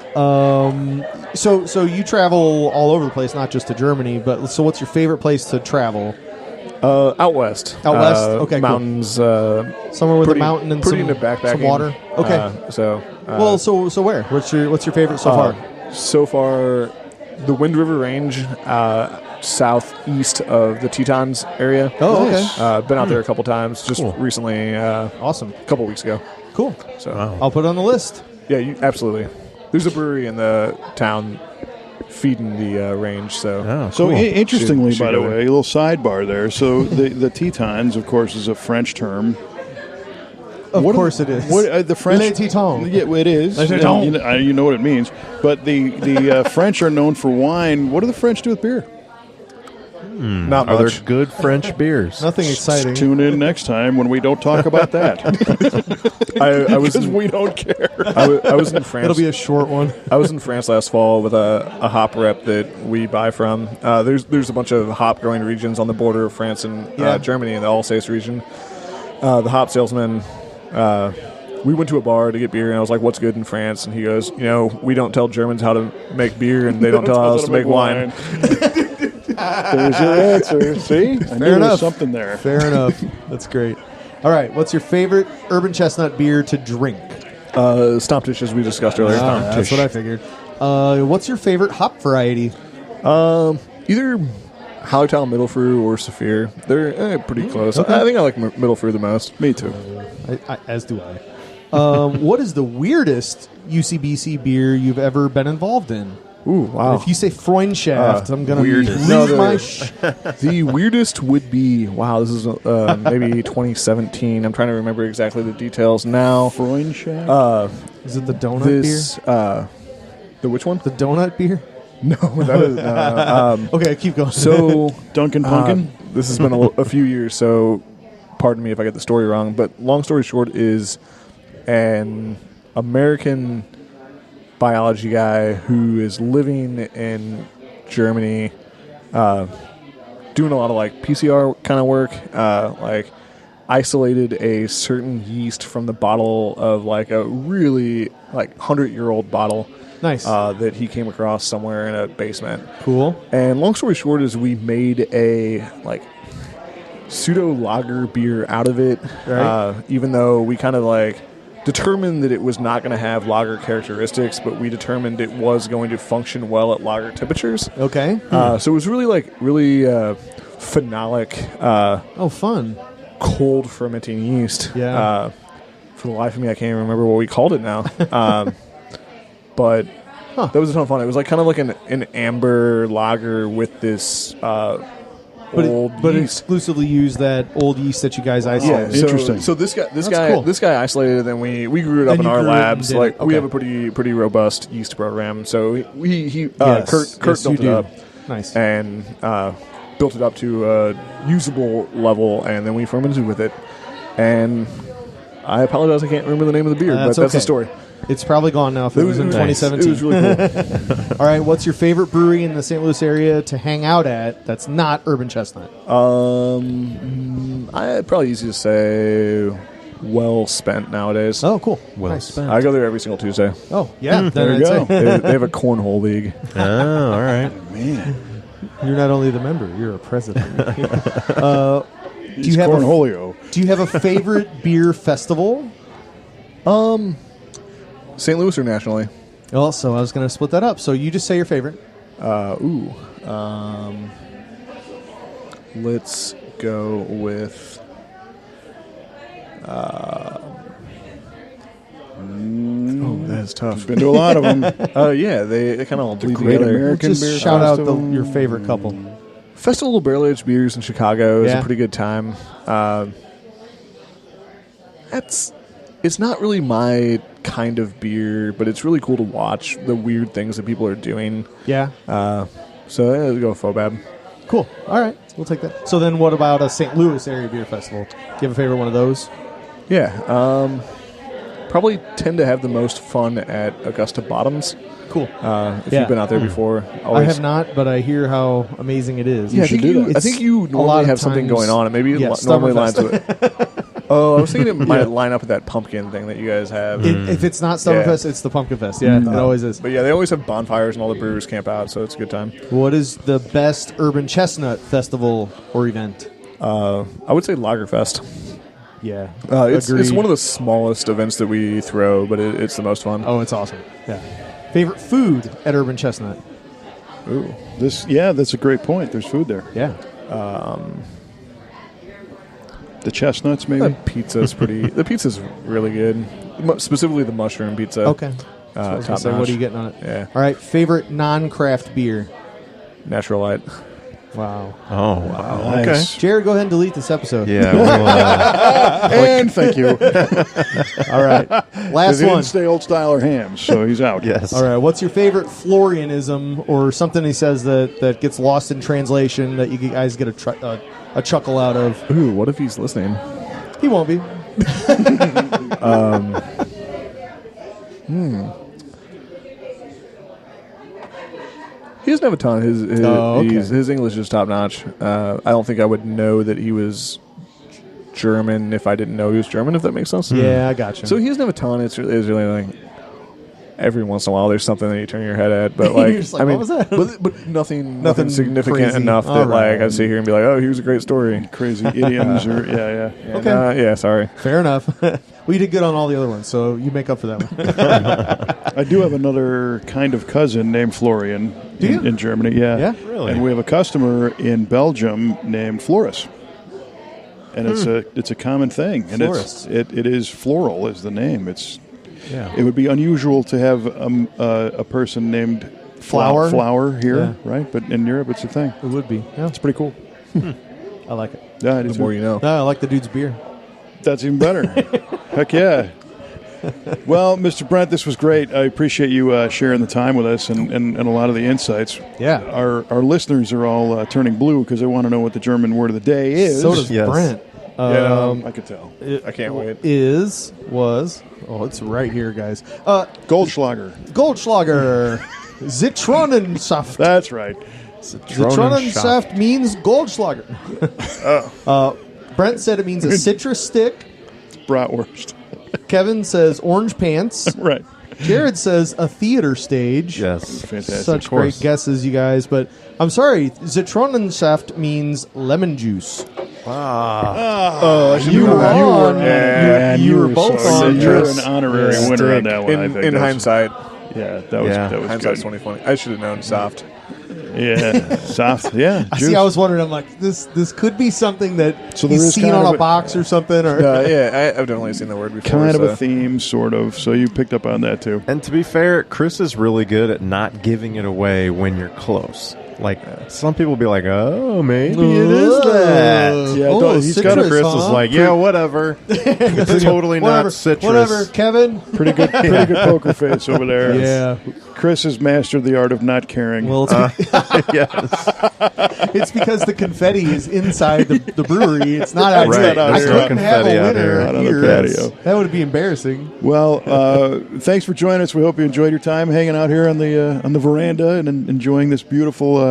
[SPEAKER 2] So you travel all over the place, not just to Germany. But so, what's your favorite place to travel?
[SPEAKER 4] Out west.
[SPEAKER 2] Out west? Okay, cool.
[SPEAKER 4] Mountains.
[SPEAKER 2] Somewhere with a mountain and
[SPEAKER 4] pretty
[SPEAKER 2] some,
[SPEAKER 4] into backpacking.
[SPEAKER 2] some water. Okay.
[SPEAKER 4] Well,
[SPEAKER 2] so where? What's your favorite so far?
[SPEAKER 4] so far, the Wind River Range. southeast of the Tetons area.
[SPEAKER 2] Oh,
[SPEAKER 1] Nice.
[SPEAKER 2] okay.
[SPEAKER 4] Been out there a couple times, just
[SPEAKER 3] Cool.
[SPEAKER 4] recently,
[SPEAKER 2] Awesome.
[SPEAKER 4] a couple weeks ago.
[SPEAKER 2] Cool.
[SPEAKER 4] So
[SPEAKER 2] I'll put it on the list.
[SPEAKER 4] yeah, absolutely. There's a brewery in the town feeding the range. So
[SPEAKER 3] Oh,
[SPEAKER 1] So
[SPEAKER 3] cool.
[SPEAKER 1] interestingly,
[SPEAKER 4] Should
[SPEAKER 1] by the
[SPEAKER 4] go
[SPEAKER 1] way,
[SPEAKER 4] there.
[SPEAKER 1] a little sidebar there. So the Tetons, of course, is a French term.
[SPEAKER 2] Of
[SPEAKER 1] What-
[SPEAKER 2] course it is.
[SPEAKER 1] What the French?
[SPEAKER 2] Les Tetons.
[SPEAKER 1] Yeah, it is.
[SPEAKER 2] Les Tetons.
[SPEAKER 1] You know what it means. But the French are known for wine. What do the French do with beer?
[SPEAKER 4] not
[SPEAKER 3] Are there
[SPEAKER 4] much.
[SPEAKER 3] good French beers?
[SPEAKER 2] Nothing exciting.
[SPEAKER 1] Tune in next time when we don't talk about that
[SPEAKER 4] I was
[SPEAKER 1] because
[SPEAKER 4] in,
[SPEAKER 1] we don't care.
[SPEAKER 4] I was in France.
[SPEAKER 2] It'll be a short one.
[SPEAKER 4] I was in France last fall with a hop rep that we buy from. There's a bunch of hop growing regions on the border of France and
[SPEAKER 2] Yeah.
[SPEAKER 4] Germany in the Alsace region. The hop salesman, we went to a bar to get beer, and I was like, "What's good in France?" And he goes, "We don't tell Germans how to make beer, and they don't tell us to make wine."
[SPEAKER 1] There's your answer. See, I knew there was
[SPEAKER 2] enough.
[SPEAKER 1] something there.
[SPEAKER 2] Fair enough. That's great. All right. What's your favorite Urban Chestnut beer to drink?
[SPEAKER 4] Stomptish, as we discussed earlier.
[SPEAKER 2] That's what I figured. What's your favorite hop variety?
[SPEAKER 4] Either Hallertau, Mittelfru, or Saphir. They're pretty close. I think I like Mittelfru the most.
[SPEAKER 1] Me too.
[SPEAKER 2] As do I. What is the weirdest UCBC beer you've ever been involved in?
[SPEAKER 4] Ooh, wow.
[SPEAKER 2] If you say Freundschaft, I'm going to
[SPEAKER 3] weirdest.
[SPEAKER 2] lose
[SPEAKER 4] No,
[SPEAKER 2] my
[SPEAKER 4] the weirdest would be, this is maybe 2017. I'm trying to remember exactly the details now.
[SPEAKER 1] Freundschaft.
[SPEAKER 2] Is it the donut
[SPEAKER 4] This,
[SPEAKER 2] beer?
[SPEAKER 4] the which one?
[SPEAKER 2] The donut beer?
[SPEAKER 4] No, that is,
[SPEAKER 2] Okay, keep going.
[SPEAKER 4] so
[SPEAKER 1] Duncan Punkin.
[SPEAKER 4] this has been a few years, so pardon me if I get the story wrong, but long story short is an American biology guy who is living in Germany, doing a lot of like PCR kind of work, like isolated a certain yeast from the bottle of like a really like 100-year-old bottle
[SPEAKER 2] Nice.
[SPEAKER 4] that he came across somewhere in a basement.
[SPEAKER 2] Cool.
[SPEAKER 4] And long story short is we made a like pseudo lager beer out of it,
[SPEAKER 2] Right.
[SPEAKER 4] even though we kind of like determined that it was not going to have lager characteristics, but we determined it was going to function well at lager temperatures.
[SPEAKER 2] Okay.
[SPEAKER 4] So it was really phenolic,
[SPEAKER 2] Oh, fun.
[SPEAKER 4] cold fermenting yeast.
[SPEAKER 2] Yeah.
[SPEAKER 4] For the life of me, I can't even remember what we called it now. But that was a ton of fun. It was like kind of like an amber lager with this old
[SPEAKER 2] But
[SPEAKER 4] yeast.
[SPEAKER 2] exclusively use that old yeast that you guys isolated.
[SPEAKER 4] So,
[SPEAKER 1] Interesting.
[SPEAKER 4] So this
[SPEAKER 2] That's
[SPEAKER 4] guy,
[SPEAKER 2] cool.
[SPEAKER 4] this guy isolated, and we grew it up
[SPEAKER 2] And
[SPEAKER 4] in
[SPEAKER 2] you
[SPEAKER 4] our
[SPEAKER 2] grew it and
[SPEAKER 4] labs.
[SPEAKER 2] did it.
[SPEAKER 4] Like we
[SPEAKER 2] Okay.
[SPEAKER 4] have a pretty robust yeast program. So
[SPEAKER 2] Yes.
[SPEAKER 4] Kurt
[SPEAKER 2] Yes,
[SPEAKER 4] built
[SPEAKER 2] you
[SPEAKER 4] it
[SPEAKER 2] do.
[SPEAKER 4] up
[SPEAKER 2] Nice.
[SPEAKER 4] and built it up to a usable level, and then we fermented with it. And I apologize, I can't remember the name of the beer, but
[SPEAKER 2] That's
[SPEAKER 4] that's the
[SPEAKER 2] okay.
[SPEAKER 4] story.
[SPEAKER 2] It's probably gone now if it was in
[SPEAKER 3] nice.
[SPEAKER 2] 2017.
[SPEAKER 4] It was really cool.
[SPEAKER 2] All right, what's your favorite brewery in the St. Louis area to hang out at that's not Urban Chestnut?
[SPEAKER 4] I'd probably easy to say well spent nowadays.
[SPEAKER 2] Oh, cool.
[SPEAKER 3] Well
[SPEAKER 2] Nice.
[SPEAKER 3] spent.
[SPEAKER 4] I go there every single Tuesday.
[SPEAKER 2] Oh, yeah. then
[SPEAKER 1] there
[SPEAKER 2] I'd
[SPEAKER 1] you
[SPEAKER 2] say
[SPEAKER 1] go.
[SPEAKER 4] They have a cornhole league.
[SPEAKER 3] Oh, all right.
[SPEAKER 1] Man,
[SPEAKER 2] You're not only the member, you're a president.
[SPEAKER 1] he's
[SPEAKER 2] you have a-
[SPEAKER 1] Cornholio.
[SPEAKER 2] Do you have a favorite beer festival?
[SPEAKER 4] St. Louis or nationally?
[SPEAKER 2] Well, so I was going to split that up. So you just say your favorite.
[SPEAKER 4] Let's go with. That is tough.
[SPEAKER 1] Been to a lot of them.
[SPEAKER 4] Yeah, they kind of all bleed
[SPEAKER 1] Great
[SPEAKER 4] together.
[SPEAKER 1] American
[SPEAKER 2] Just
[SPEAKER 1] Beer
[SPEAKER 2] shout out
[SPEAKER 1] Festival.
[SPEAKER 2] your favorite couple.
[SPEAKER 4] Festival of Barrel Aged Beers in Chicago is
[SPEAKER 2] Yeah.
[SPEAKER 4] a pretty good time. It's not really my kind of beer, but it's really cool to watch the weird things that people are doing.
[SPEAKER 2] Yeah.
[SPEAKER 4] So yeah, let's go with Fobab.
[SPEAKER 2] Cool. All right. We'll take that. So then what about a St. Louis area beer festival? Do you have a favorite one of those?
[SPEAKER 4] Yeah. Probably tend to have the most fun at Augusta Bottoms.
[SPEAKER 2] Cool.
[SPEAKER 4] If
[SPEAKER 2] Yeah.
[SPEAKER 4] you've been out there before.
[SPEAKER 2] I have not, but I hear how amazing it is.
[SPEAKER 4] Yeah, I
[SPEAKER 1] should
[SPEAKER 4] think
[SPEAKER 1] do
[SPEAKER 4] you,
[SPEAKER 1] that.
[SPEAKER 4] I think you
[SPEAKER 2] It's a
[SPEAKER 4] normally
[SPEAKER 2] lot of
[SPEAKER 4] have something
[SPEAKER 2] times-
[SPEAKER 4] going on, and maybe it
[SPEAKER 2] Yeah,
[SPEAKER 4] normally lines
[SPEAKER 2] Stubbornfest.
[SPEAKER 4] with it. Oh, I was thinking it might line up with that pumpkin thing that you guys have.
[SPEAKER 2] If it's not Stubbornfest, it's the Pumpkin Fest. Yeah, it always is.
[SPEAKER 4] But yeah, they always have bonfires and all the brewers camp out, so it's a good time.
[SPEAKER 2] What is the best Urban Chestnut festival or event?
[SPEAKER 4] I would say Lagerfest.
[SPEAKER 2] Yeah.
[SPEAKER 4] It's
[SPEAKER 2] Agreed.
[SPEAKER 4] one of the smallest events that we throw, but it's the most fun.
[SPEAKER 2] Oh, it's awesome. Yeah. Favorite food at Urban Chestnut?
[SPEAKER 4] Ooh.
[SPEAKER 1] That's a great point. There's food there.
[SPEAKER 2] Yeah.
[SPEAKER 1] The chestnuts, maybe.
[SPEAKER 4] The pizza's the pizza's really good. Specifically the mushroom pizza.
[SPEAKER 2] Okay. So I was gonna say, what are you getting on it?
[SPEAKER 4] Yeah.
[SPEAKER 2] All right. Favorite non-craft beer.
[SPEAKER 4] Natural Light.
[SPEAKER 2] Wow.
[SPEAKER 3] Oh, wow.
[SPEAKER 1] Nice.
[SPEAKER 3] Okay.
[SPEAKER 2] Jared, go ahead and delete this episode.
[SPEAKER 3] Yeah. Well,
[SPEAKER 1] And thank you.
[SPEAKER 2] All right. Last
[SPEAKER 1] He
[SPEAKER 2] one.
[SPEAKER 1] didn't stay old style or hams, so he's out.
[SPEAKER 3] yes.
[SPEAKER 2] All right. What's your favorite Florianism or something he says that gets lost in translation that you guys get a chuckle out of?
[SPEAKER 4] Ooh, what if he's listening?
[SPEAKER 2] He won't be.
[SPEAKER 4] He doesn't have a ton. His English is top notch. I don't think I would know that he was German if I didn't know he was German. If that makes sense.
[SPEAKER 2] Yeah, I gotcha.
[SPEAKER 4] So he doesn't have a ton. It's really like every once in a while there's something that you turn your head at, but like,
[SPEAKER 2] You're just like, what was that?
[SPEAKER 4] But nothing
[SPEAKER 2] Nothing
[SPEAKER 4] significant
[SPEAKER 2] crazy.
[SPEAKER 4] enough
[SPEAKER 2] All
[SPEAKER 4] that
[SPEAKER 2] right.
[SPEAKER 4] like I sit here and be like, oh, here's a great story.
[SPEAKER 1] Crazy idioms or
[SPEAKER 2] Okay.
[SPEAKER 4] Yeah, sorry.
[SPEAKER 2] Fair enough. We did good on all the other ones, so you make up for that one.
[SPEAKER 1] I do have another kind of cousin named Florian in Germany. Yeah.
[SPEAKER 2] Yeah?
[SPEAKER 3] Really?
[SPEAKER 1] And we have a customer in Belgium named Floris. And it's a common thing. And
[SPEAKER 2] Florist.
[SPEAKER 1] it is floral is the name.
[SPEAKER 2] Yeah.
[SPEAKER 1] It would be unusual to have a person named
[SPEAKER 2] Flower?
[SPEAKER 1] here,
[SPEAKER 2] Yeah.
[SPEAKER 1] right? But in Europe, it's a thing.
[SPEAKER 2] It would be. Yeah.
[SPEAKER 1] It's pretty cool.
[SPEAKER 2] I like it.
[SPEAKER 1] Yeah, I do
[SPEAKER 4] The more
[SPEAKER 1] too.
[SPEAKER 4] you know.
[SPEAKER 2] No, I like the dude's beer.
[SPEAKER 1] That's even better. Heck yeah. Well, Mr. Brent, this was great. I appreciate you sharing the time with us and a lot of the insights.
[SPEAKER 2] Yeah.
[SPEAKER 1] Our listeners are all turning blue because they want to know what the German word of the day is.
[SPEAKER 2] So does
[SPEAKER 3] Yes.
[SPEAKER 2] Brent.
[SPEAKER 1] I could tell.
[SPEAKER 4] I can't wait.
[SPEAKER 2] Was. Oh, it's right here, guys.
[SPEAKER 1] Goldschlager.
[SPEAKER 2] Goldschlager. Zitronensaft.
[SPEAKER 1] That's right.
[SPEAKER 2] Zitronensaft means Goldschlager. Brent said it means a citrus stick.
[SPEAKER 1] Bratwurst.
[SPEAKER 2] Kevin says orange pants.
[SPEAKER 1] Right.
[SPEAKER 2] Jared says a theater stage.
[SPEAKER 3] Yes.
[SPEAKER 1] Fantastic.
[SPEAKER 2] Such great guesses, you guys. But I'm sorry, Zitronensaft means lemon juice.
[SPEAKER 1] Oh,
[SPEAKER 2] You were on.
[SPEAKER 1] Man,
[SPEAKER 2] You were both
[SPEAKER 1] so
[SPEAKER 2] on.
[SPEAKER 1] You're
[SPEAKER 2] Yes.
[SPEAKER 1] an honorary winner on that one. I think
[SPEAKER 4] In
[SPEAKER 1] That was-
[SPEAKER 4] hindsight,
[SPEAKER 1] yeah, that was
[SPEAKER 4] hindsight's
[SPEAKER 1] good.
[SPEAKER 4] 2020. I should have known soft.
[SPEAKER 1] Yeah, soft. Yeah,
[SPEAKER 2] I
[SPEAKER 1] juice.
[SPEAKER 2] see. I was wondering. I'm like, this could be something that
[SPEAKER 1] So there
[SPEAKER 2] he's
[SPEAKER 1] is
[SPEAKER 2] seen
[SPEAKER 1] kind
[SPEAKER 2] on
[SPEAKER 1] of
[SPEAKER 2] a box or something. Or
[SPEAKER 4] Yeah, I've definitely seen the word before.
[SPEAKER 1] kind of
[SPEAKER 4] so.
[SPEAKER 1] a theme, sort of. So you picked up on that too.
[SPEAKER 3] And to be fair, Chris is really good at not giving it away when you're close. Like, some people be like, oh, maybe it is that.
[SPEAKER 1] Yeah,
[SPEAKER 2] Oh,
[SPEAKER 1] he's
[SPEAKER 2] citrus,
[SPEAKER 1] got a
[SPEAKER 3] Chris
[SPEAKER 2] huh?
[SPEAKER 3] is like, yeah, whatever. It's totally
[SPEAKER 2] whatever,
[SPEAKER 3] not citrus.
[SPEAKER 2] Whatever, Kevin.
[SPEAKER 1] pretty good poker face over there.
[SPEAKER 2] Yeah.
[SPEAKER 1] Chris has mastered the art of not caring.
[SPEAKER 2] Well,
[SPEAKER 3] Yes.
[SPEAKER 2] it's because the confetti is inside the brewery. It's not outside.
[SPEAKER 3] Right,
[SPEAKER 2] I
[SPEAKER 3] there's no
[SPEAKER 2] couldn't have a
[SPEAKER 3] confetti out
[SPEAKER 2] winner
[SPEAKER 3] here.
[SPEAKER 1] Out on the
[SPEAKER 2] here.
[SPEAKER 1] patio.
[SPEAKER 2] That would be embarrassing.
[SPEAKER 1] Well, thanks for joining us. We hope you enjoyed your time hanging out here on the veranda and enjoying this beautiful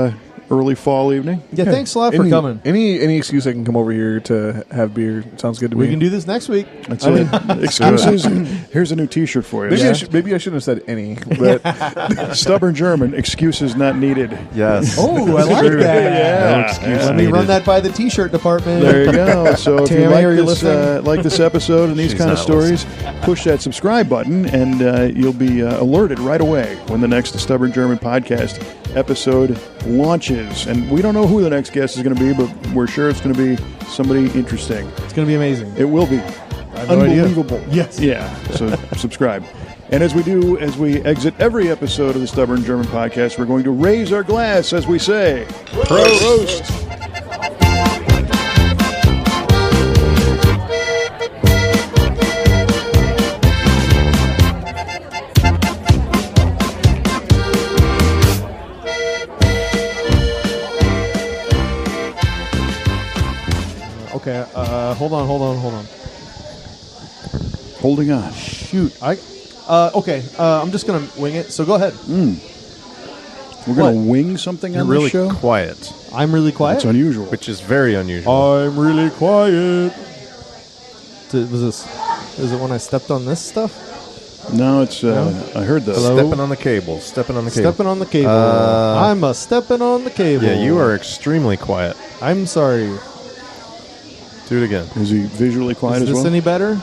[SPEAKER 1] early fall evening.
[SPEAKER 2] Yeah, thanks a lot for coming.
[SPEAKER 4] Any excuse I can come over here to have beer sounds good to me.
[SPEAKER 2] We can do this next week.
[SPEAKER 1] That's it. Excuses. Here's a new T-shirt for you.
[SPEAKER 4] Maybe I shouldn't have said any, but
[SPEAKER 1] Stubborn German. Excuses not needed.
[SPEAKER 3] Yes.
[SPEAKER 2] Oh, I like that.
[SPEAKER 1] Yeah.
[SPEAKER 3] No excuse
[SPEAKER 2] Let me
[SPEAKER 3] needed.
[SPEAKER 2] run that by the T-shirt department.
[SPEAKER 1] There you go. So if you
[SPEAKER 2] Tammy, are you listening?
[SPEAKER 1] like this episode and these
[SPEAKER 3] She's
[SPEAKER 1] kind of
[SPEAKER 3] not
[SPEAKER 1] stories, push that subscribe button and you'll be alerted right away when the next Stubborn German podcast episode launches. And we don't know who the next guest is going to be, but we're sure it's going to be somebody interesting.
[SPEAKER 2] It's going to be amazing.
[SPEAKER 1] It will be.
[SPEAKER 2] have no idea.
[SPEAKER 1] Unbelievable.
[SPEAKER 2] Yes.
[SPEAKER 1] Yeah. So subscribe. And as we exit every episode of the Stubborn German podcast, we're going to raise our glass as we say, Prost.
[SPEAKER 2] Okay. Hold on.
[SPEAKER 1] Holding on.
[SPEAKER 2] Shoot. Okay. I'm just gonna wing it. So go ahead.
[SPEAKER 1] We're going to wing something
[SPEAKER 3] You're
[SPEAKER 1] on
[SPEAKER 3] really
[SPEAKER 1] this show?
[SPEAKER 3] quiet,
[SPEAKER 2] I'm really quiet.
[SPEAKER 1] That's unusual.
[SPEAKER 3] which is very unusual.
[SPEAKER 2] I'm really quiet. Is it when I stepped on this stuff?
[SPEAKER 1] No, it's. I heard that.
[SPEAKER 2] Hello?
[SPEAKER 3] Stepping on the cable. Stepping on the cable.
[SPEAKER 2] Stepping on the cable. I'm a stepping on the cable.
[SPEAKER 3] Yeah, you are extremely quiet.
[SPEAKER 2] I'm sorry.
[SPEAKER 3] Do it again.
[SPEAKER 1] Is he visually quiet
[SPEAKER 2] Is
[SPEAKER 1] as
[SPEAKER 2] this
[SPEAKER 1] well?
[SPEAKER 2] any better?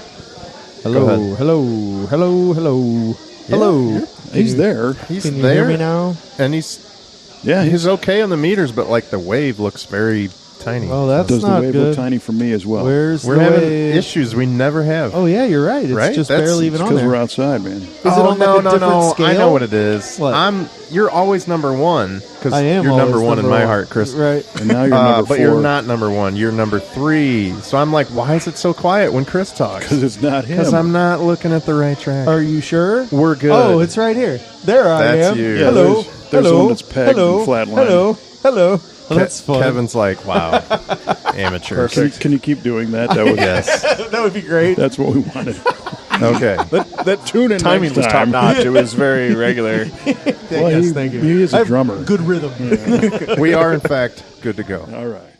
[SPEAKER 2] Hello.
[SPEAKER 3] ahead.
[SPEAKER 2] Hello.
[SPEAKER 3] Hello.
[SPEAKER 1] He's there.
[SPEAKER 3] He's
[SPEAKER 2] Can you
[SPEAKER 3] there,
[SPEAKER 2] hear me now?
[SPEAKER 3] and he's
[SPEAKER 1] Yeah,
[SPEAKER 3] he's okay on the meters, but like the wave looks very tiny.
[SPEAKER 2] Oh, that's
[SPEAKER 1] does
[SPEAKER 2] not
[SPEAKER 1] the wave
[SPEAKER 2] good.
[SPEAKER 1] look tiny for me as well?
[SPEAKER 2] Where's
[SPEAKER 3] We're
[SPEAKER 2] the
[SPEAKER 3] having
[SPEAKER 2] wave?
[SPEAKER 3] issues we never have.
[SPEAKER 2] Oh yeah, you're right. It's
[SPEAKER 3] Right?
[SPEAKER 2] just
[SPEAKER 3] That's-
[SPEAKER 2] barely even on
[SPEAKER 1] Because
[SPEAKER 2] there.
[SPEAKER 1] we're outside, man.
[SPEAKER 2] Is it on
[SPEAKER 3] no,
[SPEAKER 2] like a different scale?
[SPEAKER 3] I know what it is.
[SPEAKER 2] What?
[SPEAKER 3] You're always number one because
[SPEAKER 2] I am.
[SPEAKER 3] you're number
[SPEAKER 2] always
[SPEAKER 3] one in my
[SPEAKER 2] one.
[SPEAKER 3] heart, Chris.
[SPEAKER 2] Right.
[SPEAKER 1] And now you're number 4.
[SPEAKER 3] But you're not number one. You're number 3. So I'm like, why is it so quiet when Chris talks?
[SPEAKER 1] Because it's not him.
[SPEAKER 3] Because I'm not looking at the right track.
[SPEAKER 2] Are you sure?
[SPEAKER 3] We're good.
[SPEAKER 2] Oh, it's right here. There I
[SPEAKER 3] That's
[SPEAKER 2] am.
[SPEAKER 3] you.
[SPEAKER 1] Yeah,
[SPEAKER 2] Hello.
[SPEAKER 1] there's
[SPEAKER 2] Hello.
[SPEAKER 1] one that's pegged
[SPEAKER 2] Hello.
[SPEAKER 1] and flatlined.
[SPEAKER 2] Hello. Hello. Well, that's fun.
[SPEAKER 3] Kevin's like, wow, amateur.
[SPEAKER 1] Can you keep doing that? That would,
[SPEAKER 3] Yes.
[SPEAKER 2] That would be great.
[SPEAKER 1] That's what we wanted.
[SPEAKER 3] Okay.
[SPEAKER 1] That tune in
[SPEAKER 4] Timing
[SPEAKER 1] next
[SPEAKER 4] was top
[SPEAKER 1] time.
[SPEAKER 4] notch. It was very regular.
[SPEAKER 1] Well,
[SPEAKER 2] Yes, thank you.
[SPEAKER 1] He is
[SPEAKER 2] I
[SPEAKER 1] a
[SPEAKER 2] have
[SPEAKER 1] drummer.
[SPEAKER 2] Good rhythm.
[SPEAKER 3] We are, in fact, good to go.
[SPEAKER 1] All right.